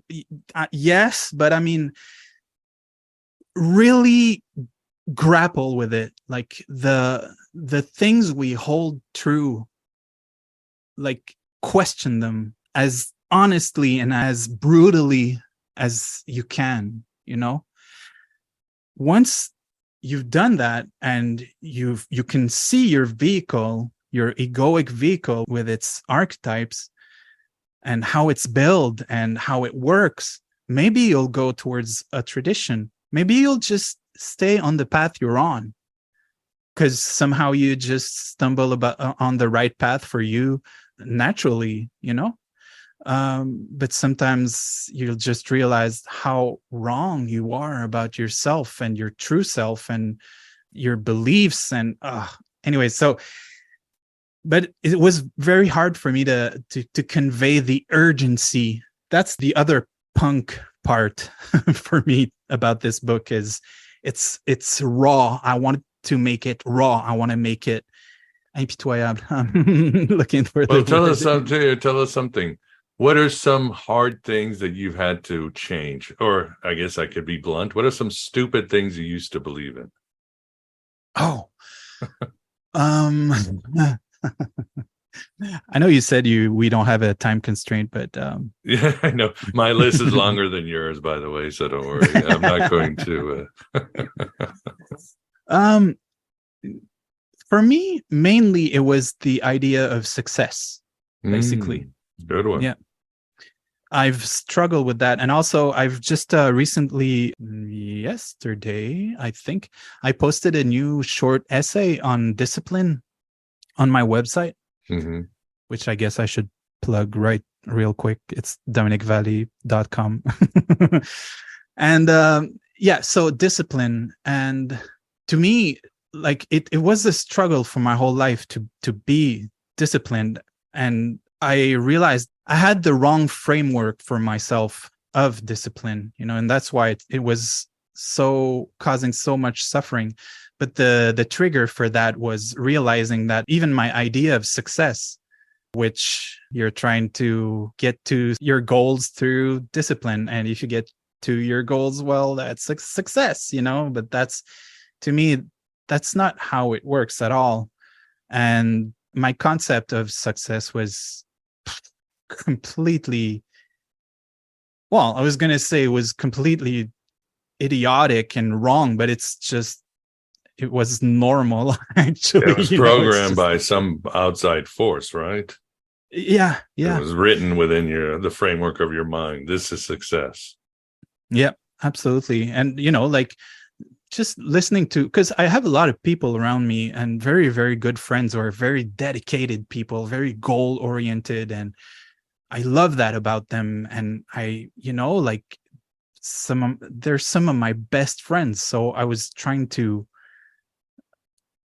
yes, but I mean, really grapple with it. Like the things we hold true, like question them as honestly and as brutally as you can, you know. Once you've done that and you can see your vehicle, your egoic vehicle with its archetypes and how it's built and how it works, maybe you'll go towards a tradition. Maybe you'll just stay on the path you're on because somehow you just stumble on the right path for you naturally, you know. But sometimes you'll just realize how wrong you are about yourself and your true self and your beliefs. And anyway, but it was very hard for me to convey the urgency. That's the other punk part for me about this book, is it's raw. I want to make it raw. I want to make it impitoyable. I'm looking for the tell us something. What are some hard things that you've had to change? Or I guess I could be blunt. What are some stupid things you used to believe in? Oh, I know you said we don't have a time constraint, but yeah, I know my list is longer than yours, by the way, so don't worry. I'm not going to. For me, mainly it was the idea of success, basically. Good one. Yeah. I've struggled with that. And also, I've just recently, yesterday, I think, I posted a new short essay on discipline on my website, which I guess I should plug real quick. It's dominicvallée.com. And so discipline. And to me, like it was a struggle for my whole life to be disciplined. And I realized I had the wrong framework for myself of discipline, and that's why it was so causing so much suffering. But the trigger for that was realizing that even my idea of success, which you're trying to get to your goals through discipline, and if you get to your goals, well, that's success, but that's, to me, that's not how it works at all. And my concept of success was completely, well, I was going to say it was completely idiotic and wrong, but it was normal, actually. It was programmed by some outside force, right? Yeah. It was written within the framework of your mind. This is success. Yeah, absolutely. And, like just listening to, because I have a lot of people around me and very, very good friends who are very dedicated people, very goal oriented. And I love that about them. And I, like they're some of my best friends. So I was trying to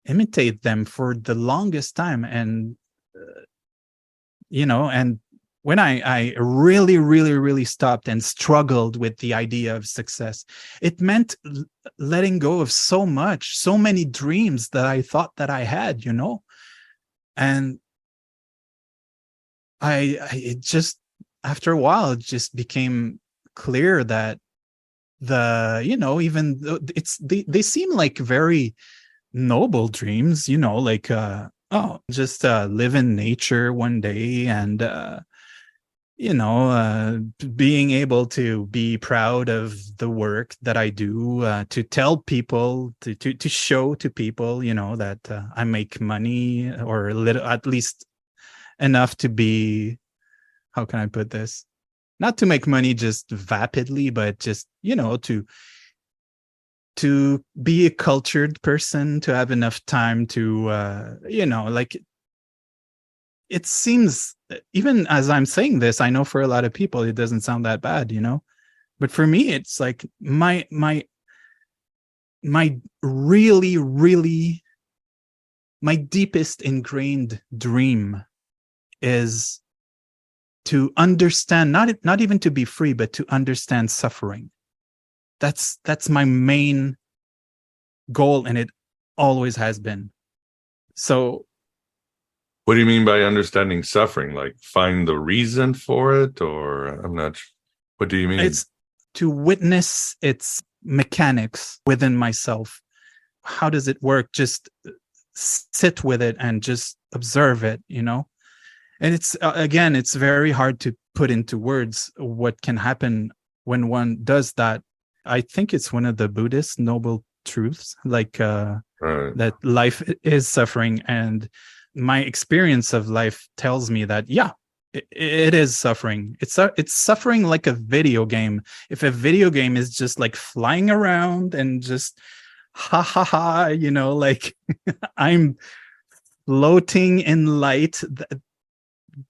imitate them for the longest time. And, and when I really, really, really stopped and struggled with the idea of success, it meant letting go of so many dreams that I thought that I had, and it just, after a while, it just became clear that even though they seem like very noble dreams, like, just live in nature one day and, being able to be proud of the work that I do, to tell people, to show to people, that I make money, or at least enough to be, how can I put this? Not to make money just vapidly, but just, to be a cultured person, to have enough time to, like, it seems, even as I'm saying this, I know for a lot of people it doesn't sound that bad, but for me it's like my really, really, my deepest ingrained dream is to understand, not even to be free, but to understand suffering. That's my main goal, and it always has been. So what do you mean by understanding suffering? Like find the reason for it, or I'm not sure. What do you mean? It's to witness its mechanics within myself. How does it work? Just sit with it and just observe it, And it's, again, it's very hard to put into words what can happen when one does that. I think it's one of the Buddhist noble truths, like that life is suffering, and my experience of life tells me that, it is suffering. It's suffering like a video game. If a video game is just like flying around and just like I'm floating in light,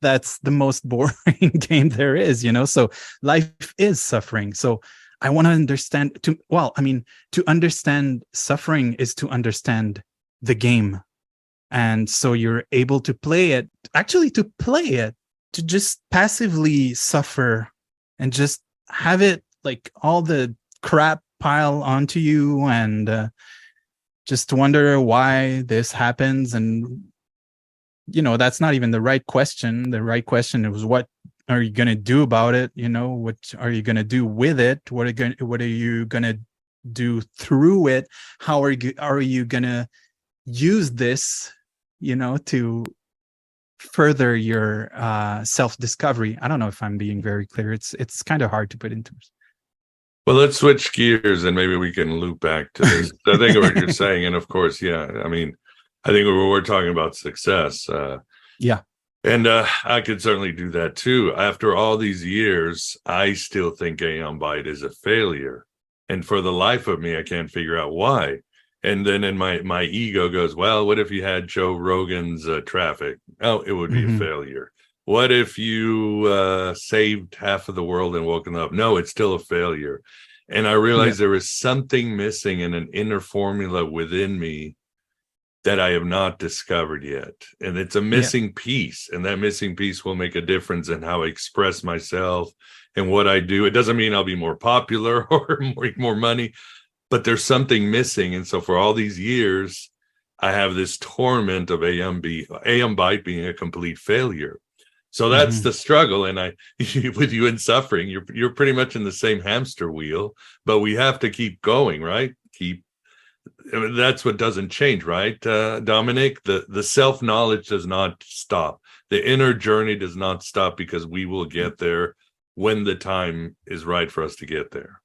that's the most boring game there is, so life is suffering. So I want to understand, to understand suffering is to understand the game. And so you're able to play it, to just passively suffer and just have it, like, all the crap pile onto you, and just wonder why this happens. And, that's not even the right question. The right question is, what are you going to do about it? What are you going to do with it? What are you going to do through it? How are you going to use this, to further your self-discovery? I don't know if I'm being very clear. It's kind of hard to put into words. Well, let's switch gears and maybe we can loop back to this. I think of what you're saying. And of course, yeah, I mean, I think we're talking about success. Yeah. And I could certainly do that too. After all these years, I still think Aeon Byte is a failure. And for the life of me, I can't figure out why. And then in my ego goes, well, what if you had Joe Rogan's traffic? Oh, it would be a failure. What if you saved half of the world and woken up? No, it's still a failure. And I realized there is something missing in an inner formula within me that I have not discovered yet. And it's a missing piece. And that missing piece will make a difference in how I express myself and what I do. It doesn't mean I'll be more popular or make more money, but there's something missing. And so for all these years, I have this torment of Aeon Byte being a complete failure. So that's the struggle. And with you in suffering, you're pretty much in the same hamster wheel, but we have to keep going, right? That's what doesn't change, right, Dominic? The self-knowledge does not stop. The inner journey does not stop, because we will get there when the time is right for us to get there.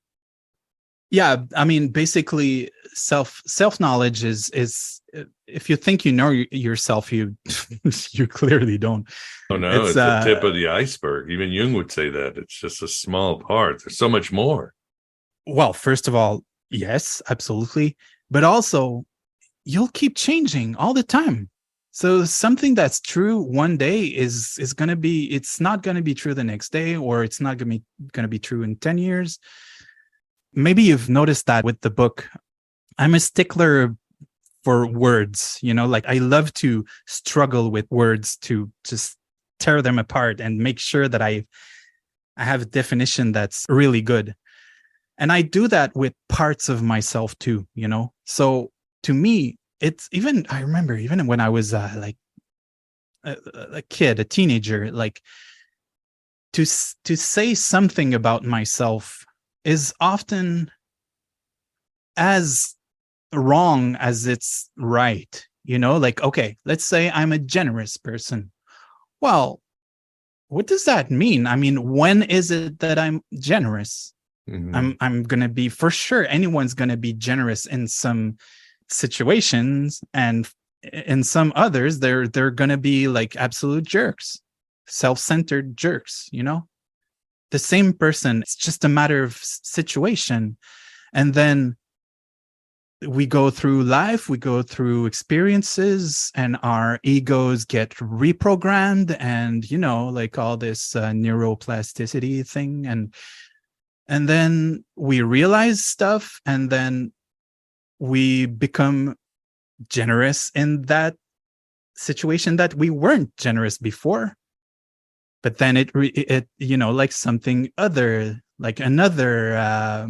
Yeah, I mean, basically, self-knowledge is if you think you know yourself, you you clearly don't. Oh no, it's the tip of the iceberg. Even Jung would say that it's just a small part. There's so much more. Well, first of all, yes, absolutely. But also, you'll keep changing all the time. So something that's true one day is going to be, it's not going to be true the next day, or it's not going to be true in 10 years. Maybe you've noticed that with the book. I'm a stickler for words, like I love to struggle with words, to just tear them apart and make sure that I have a definition that's really good. And I do that with parts of myself too, So to me, it's I remember even when I was like a kid, a teenager, like to say something about myself is often as wrong as it's right, like, okay, let's say I'm a generous person. Well, what does that mean? I mean, when is it that I'm generous? I'm going to be, for sure, anyone's going to be generous in some situations, and in some others, they're going to be like absolute jerks, self-centered jerks, The same person, it's just a matter of situation. And then we go through life, we go through experiences, and our egos get reprogrammed, and, like all this neuroplasticity thing. And then we realize stuff, and then we become generous in that situation that we weren't generous before. But then it like something other, like another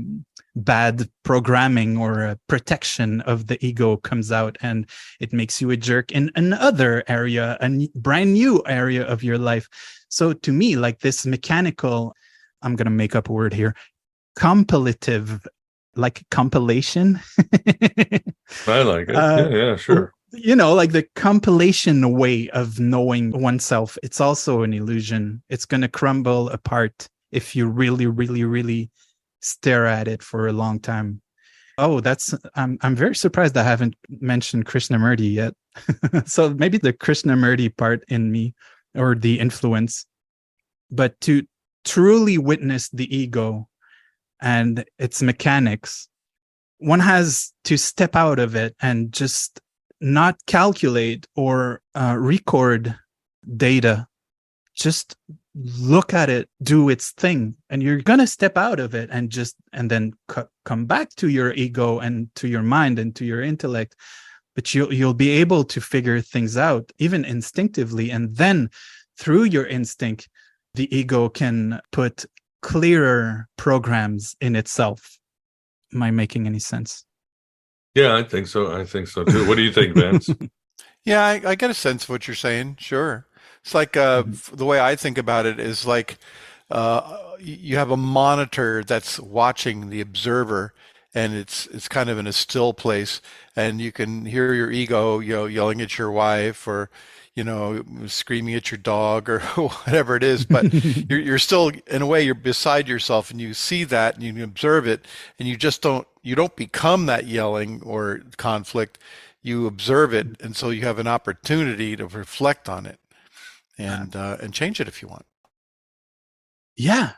bad programming or a protection of the ego comes out, and it makes you a jerk in another area, a brand new area of your life. So to me, like this mechanical, I'm going to make up a word here, compilative, like compilation. I like it. Yeah, sure. Like the compilation way of knowing oneself, it's also an illusion. It's going to crumble apart if you really, really, really stare at it for a long time. Oh, I'm very surprised I haven't mentioned Krishnamurti yet. So maybe the Krishnamurti part in me, or the influence, but to truly witness the ego and its mechanics, one has to step out of it and just not calculate or record data. Just look at it, do its thing, and you're gonna step out of it and then come back to your ego and to your mind and to your intellect. But you'll be able to figure things out even instinctively, and then through your instinct, the ego can put clearer programs in itself. Am I making any sense? Yeah, I think so. I think so too. What do you think, Vince? Yeah, I get a sense of what you're saying. Sure. It's like the way I think about it is like you have a monitor that's watching the observer, and it's kind of in a still place, and you can hear your ego, yelling at your wife, or screaming at your dog, or whatever it is. But you're still, in a way, you're beside yourself, and you see that, and you observe it, and you don't become that yelling or conflict. you observe it, and so you have an opportunity to reflect on it and change it if you want. Yeah.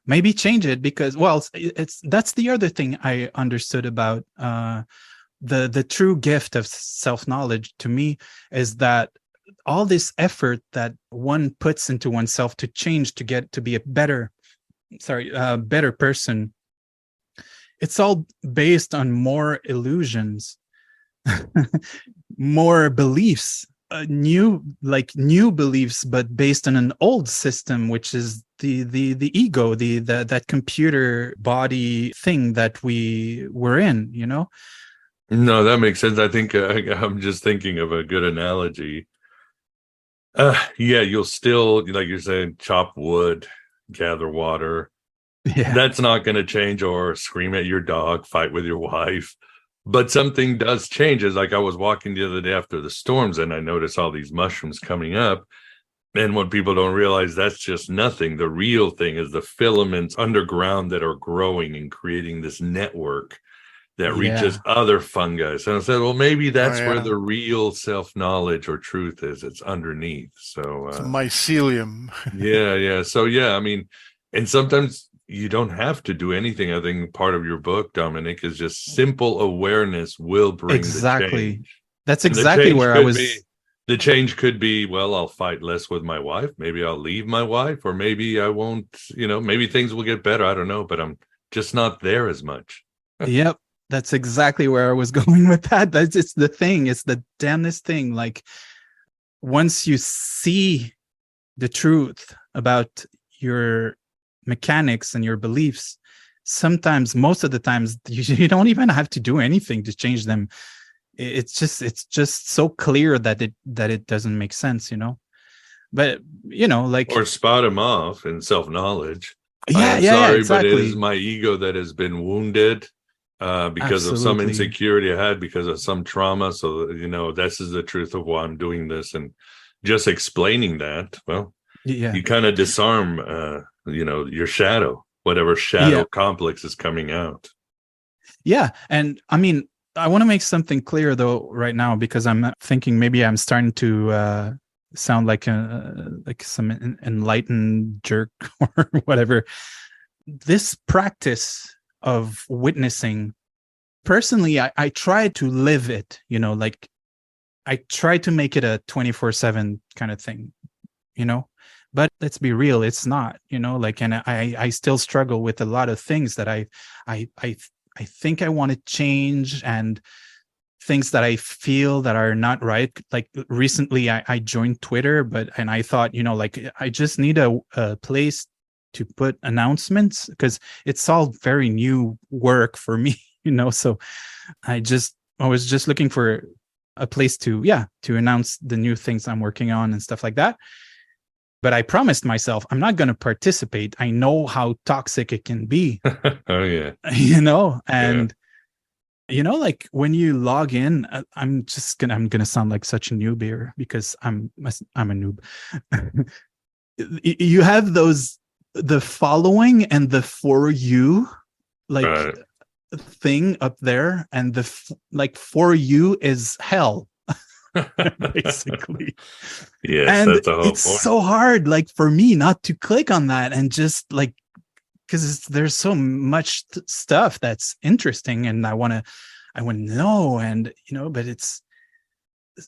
Maybe change it, because, well, that's the other thing I understood about the true gift of self-knowledge to me, is that all this effort that one puts into oneself to change, to get to be a better person, it's all based on more illusions, more beliefs, new beliefs, but based on an old system, which is the ego, that computer body thing that we were in, No, that makes sense. I think I'm just thinking of a good analogy. Yeah, you'll still, like you're saying, chop wood, gather water. Yeah. That's not going to change, or scream at your dog, fight with your wife. But something does change. It's like I was walking the other day after the storms, and I noticed all these mushrooms coming up. And what people don't realize, that's just nothing. The real thing is the filaments underground that are growing and creating this network that reaches other fungi. And I said, well, maybe that's where the real self-knowledge or truth is. It's underneath. So it's mycelium. Yeah. So yeah, I mean, and sometimes you don't have to do anything. I think part of your book, Dominic, is just simple awareness will bring the change. That's exactly where I was. The change could be, well, I'll fight less with my wife. Maybe I'll leave my wife, or maybe I won't, maybe things will get better. I don't know, but I'm just not there as much. Yep. That's exactly where I was going with that. It's the thing. It's the damnedest thing. Like, once you see the truth about your mechanics and your beliefs, sometimes, most of the times, you don't even have to do anything to change them. It's just so clear that it doesn't make sense, But like, or spot them off in self-knowledge. I'm sorry, exactly. But it is my ego that has been wounded because of some insecurity I had, because of some trauma. So this is the truth of why I'm doing this, and just explaining that. Well, you kind of disarm, your shadow, whatever shadow complex is coming out. Yeah, and I mean, I want to make something clear though right now, because I'm thinking maybe I'm starting to sound like some enlightened jerk or whatever. This practice of witnessing, personally, I try to live it, like I try to make it a 24/7 kind of thing, but let's be real, it's not, like, and I still struggle with a lot of things that I think I want to change, and things that I feel that are not right. Like recently I joined Twitter, and I thought, like, I just need a place to put announcements, because it's all very new work for me, so I was just looking for a place to announce the new things I'm working on and stuff like that. But I promised myself I'm not going to participate. I know how toxic it can be. Oh yeah. And like when you log in, I'm going to sound like such a noob here, because I'm a noob. You have the following and the for you, like, thing up there, and the for you is hell. Basically. Yes, and that's a whole it's point. so hard, like, for me not to click on that, and just like, because there's so much stuff that's interesting, and I want to know, and but it's,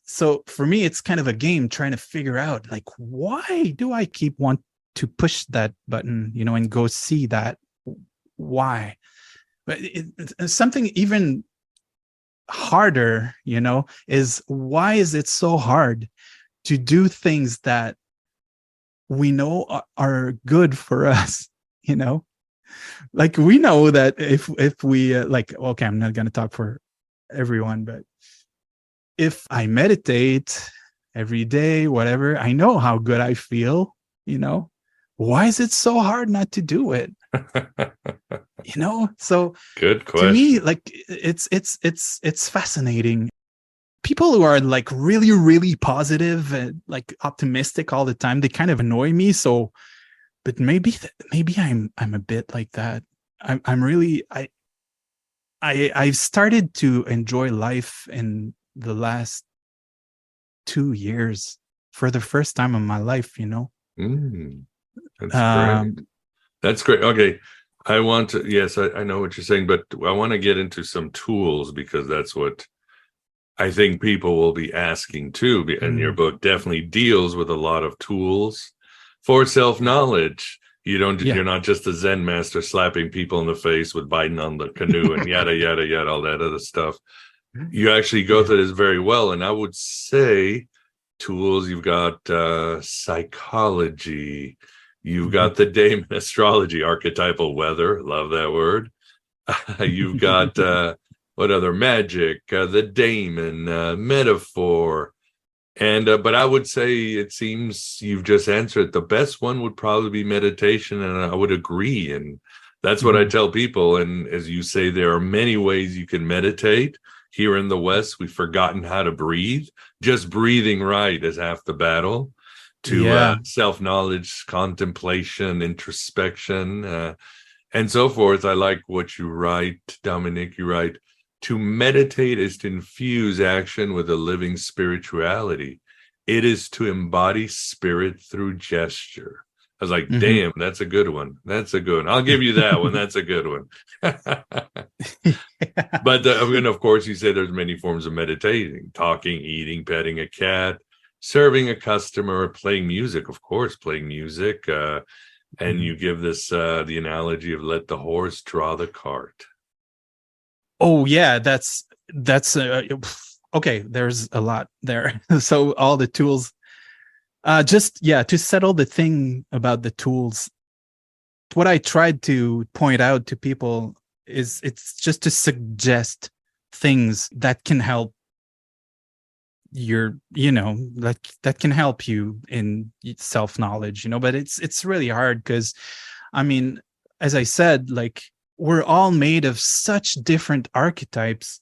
so for me it's kind of a game trying to figure out, like, why do I keep want to push that button, and go see that, why? But it's something even harder, is, why is it so hard to do things that we know are good for us, like, we know that if we like, okay, I'm not going to talk for everyone, but if I meditate every day, whatever, I know how good I feel, why is it so hard not to do it? So good question. To me, like, it's fascinating. People who are like really, really positive and like optimistic all the time, they kind of annoy me. So, but maybe I'm a bit like that. I've started to enjoy life in the last 2 years for the first time in my life, That's great. That's great. Okay. I want to, yes, I know what you're saying, but I want to get into some tools because that's what I think people will be asking too. And your book definitely deals with a lot of tools for self-knowledge. You're not just a Zen master slapping people in the face with Biden on the canoe and yada, yada, yada, all that other stuff. You actually go through this very well. And I would say tools, you've got psychology, you've got the daemon astrology, archetypal weather. Love that word. You've got what other magic, the daemon, metaphor. And but I would say it seems you've just answered. The best one would probably be meditation. And I would agree. And that's what I tell people. And as you say, there are many ways you can meditate. Here in the West, we've forgotten how to breathe. Just breathing right is half the battle. To self-knowledge, contemplation, introspection, and so forth. I like what you write, Dominic. You write, to meditate is to infuse action with a living spirituality. It is to embody spirit through gesture. I was like, damn, that's a good one. That's a good one. I'll give you that one. That's a good one. But of course, you say there's many forms of meditating: talking, eating, petting a cat, serving a customer, playing music, of course, playing music. And you give this the analogy of let the horse draw the cart. Oh, yeah, that's okay. There's a lot there. So all the tools, to settle the thing about the tools, what I tried to point out to people is it's just to suggest things that can help that can help you in self-knowledge, but it's really hard because, I mean, as I said, like, we're all made of such different archetypes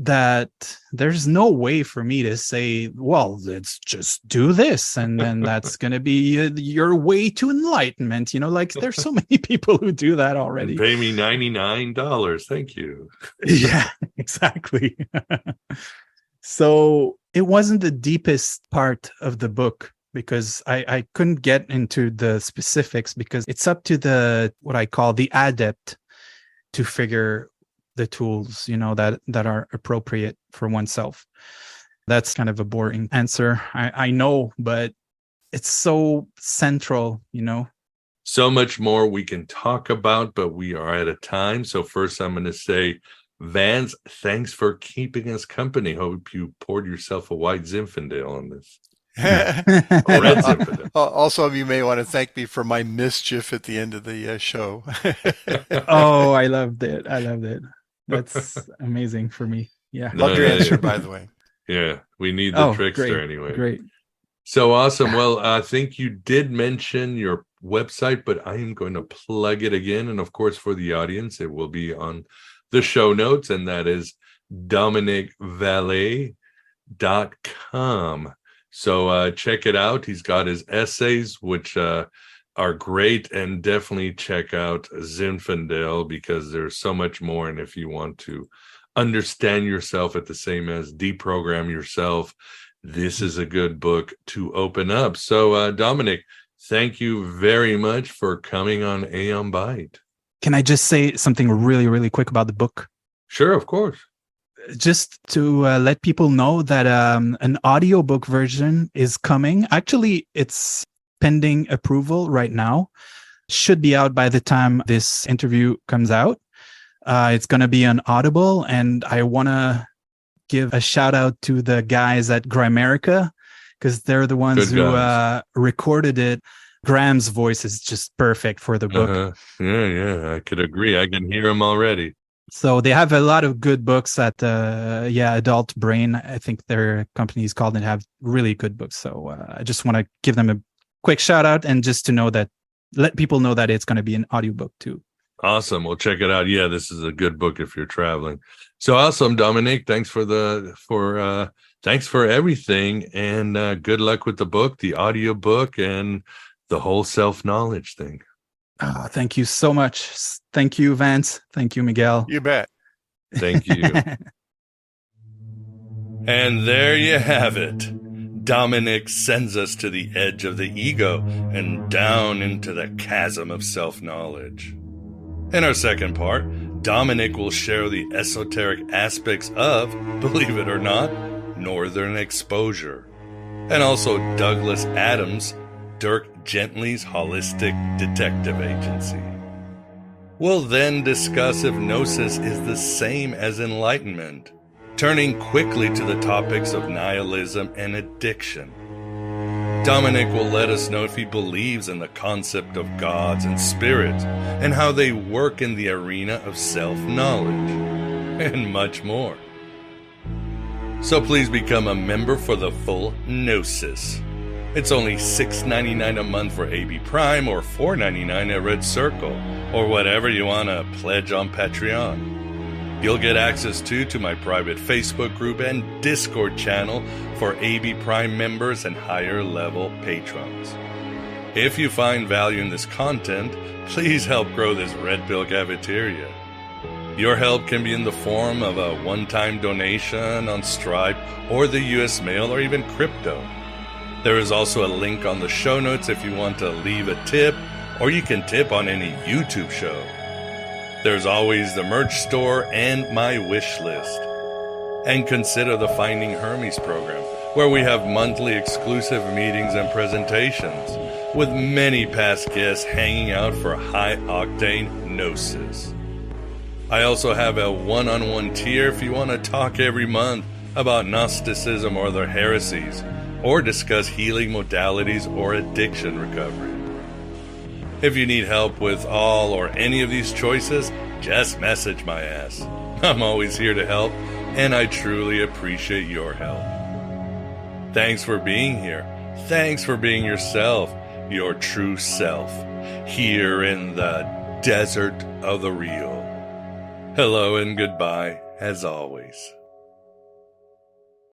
that there's no way for me to say, well, let's just do this and then that's going to be your way to enlightenment. Like, there's so many people who do that already. And pay me $99. Thank you. Yeah, exactly. So it wasn't the deepest part of the book because I couldn't get into the specifics because it's up to what I call the adept to figure the tools, that are appropriate for oneself. That's kind of a boring answer. I know, but it's so central, So much more we can talk about, but we are at a time. So first I'm going to say, Vance, thanks for keeping us company. Hope you poured yourself a white Zinfaendel on this. Red Zinfaendel. Also, you may want to thank me for my mischief at the end of the show. Oh, I loved it. That's amazing for me. Yeah. Loved your answer, by the way. Yeah, we need the trickster anyway. Great. So awesome. Well, I think you did mention your website, but I am going to plug it again. And of course, for the audience, it will be on the show notes, and that is DominicVallée.com. So check it out. He's got his essays, which are great, and definitely check out Zinfaendel because there's so much more. And if you want to understand yourself at the same as deprogram yourself, this is a good book to open up. So Dominic, thank you very much for coming on Aeon Byte. Can I just say something really, really quick about the book? Sure, of course. Just to let people know that an audiobook version is coming. Actually, it's pending approval right now. Should be out by the time this interview comes out. It's going to be on Audible, and I want to give a shout out to the guys at Grimerica because they're the ones who recorded it. Graham's voice is just perfect for the book. Yeah, I could agree. I can hear him already. So they have a lot of good books at Adult Brain. I think their company is called, and have really good books. So I just want to give them a quick shout out and just to let people know that it's going to be an audiobook too. Awesome. Well, check it out. Yeah, this is a good book if you're traveling. So awesome, Dominic. Thanks for thanks for everything, and good luck with the book, the audiobook, and the whole self-knowledge thing. Oh, thank you so much. Thank you, Vance. Thank you, Miguel. You bet. Thank you. And there you have it. Dominic sends us to the edge of the ego and down into the chasm of self-knowledge. In our second part, Dominic will share the esoteric aspects of, believe it or not, Northern exposure, and also Douglas Adams' Dirk Gently's holistic detective agency. We'll then discuss if Gnosis is the same as enlightenment, turning quickly to the topics of nihilism and addiction. Dominic will let us know if he believes in the concept of gods and spirits and how they work in the arena of self-knowledge, and much more. So please become a member for the full Gnosis. It's only $6.99 a month for AB Prime or $4.99 at Red Circle, or whatever you want to pledge on Patreon. You'll get access to my private Facebook group and Discord channel for AB Prime members and higher level patrons. If you find value in this content, please help grow this Red Pill cafeteria. Your help can be in the form of a one-time donation on Stripe or the US mail or even crypto. There is also a link on the show notes if you want to leave a tip, or you can tip on any YouTube show. There's always the merch store and my wish list. And consider the Finding Hermes program, where we have monthly exclusive meetings and presentations, with many past guests hanging out for high-octane Gnosis. I also have a one-on-one tier if you want to talk every month about Gnosticism or their heresies, or discuss healing modalities or addiction recovery. If you need help with all or any of these choices, just message my ass. I'm always here to help, and I truly appreciate your help. Thanks for being here. Thanks for being yourself, your true self, here in the desert of the real. Hello and goodbye, as always.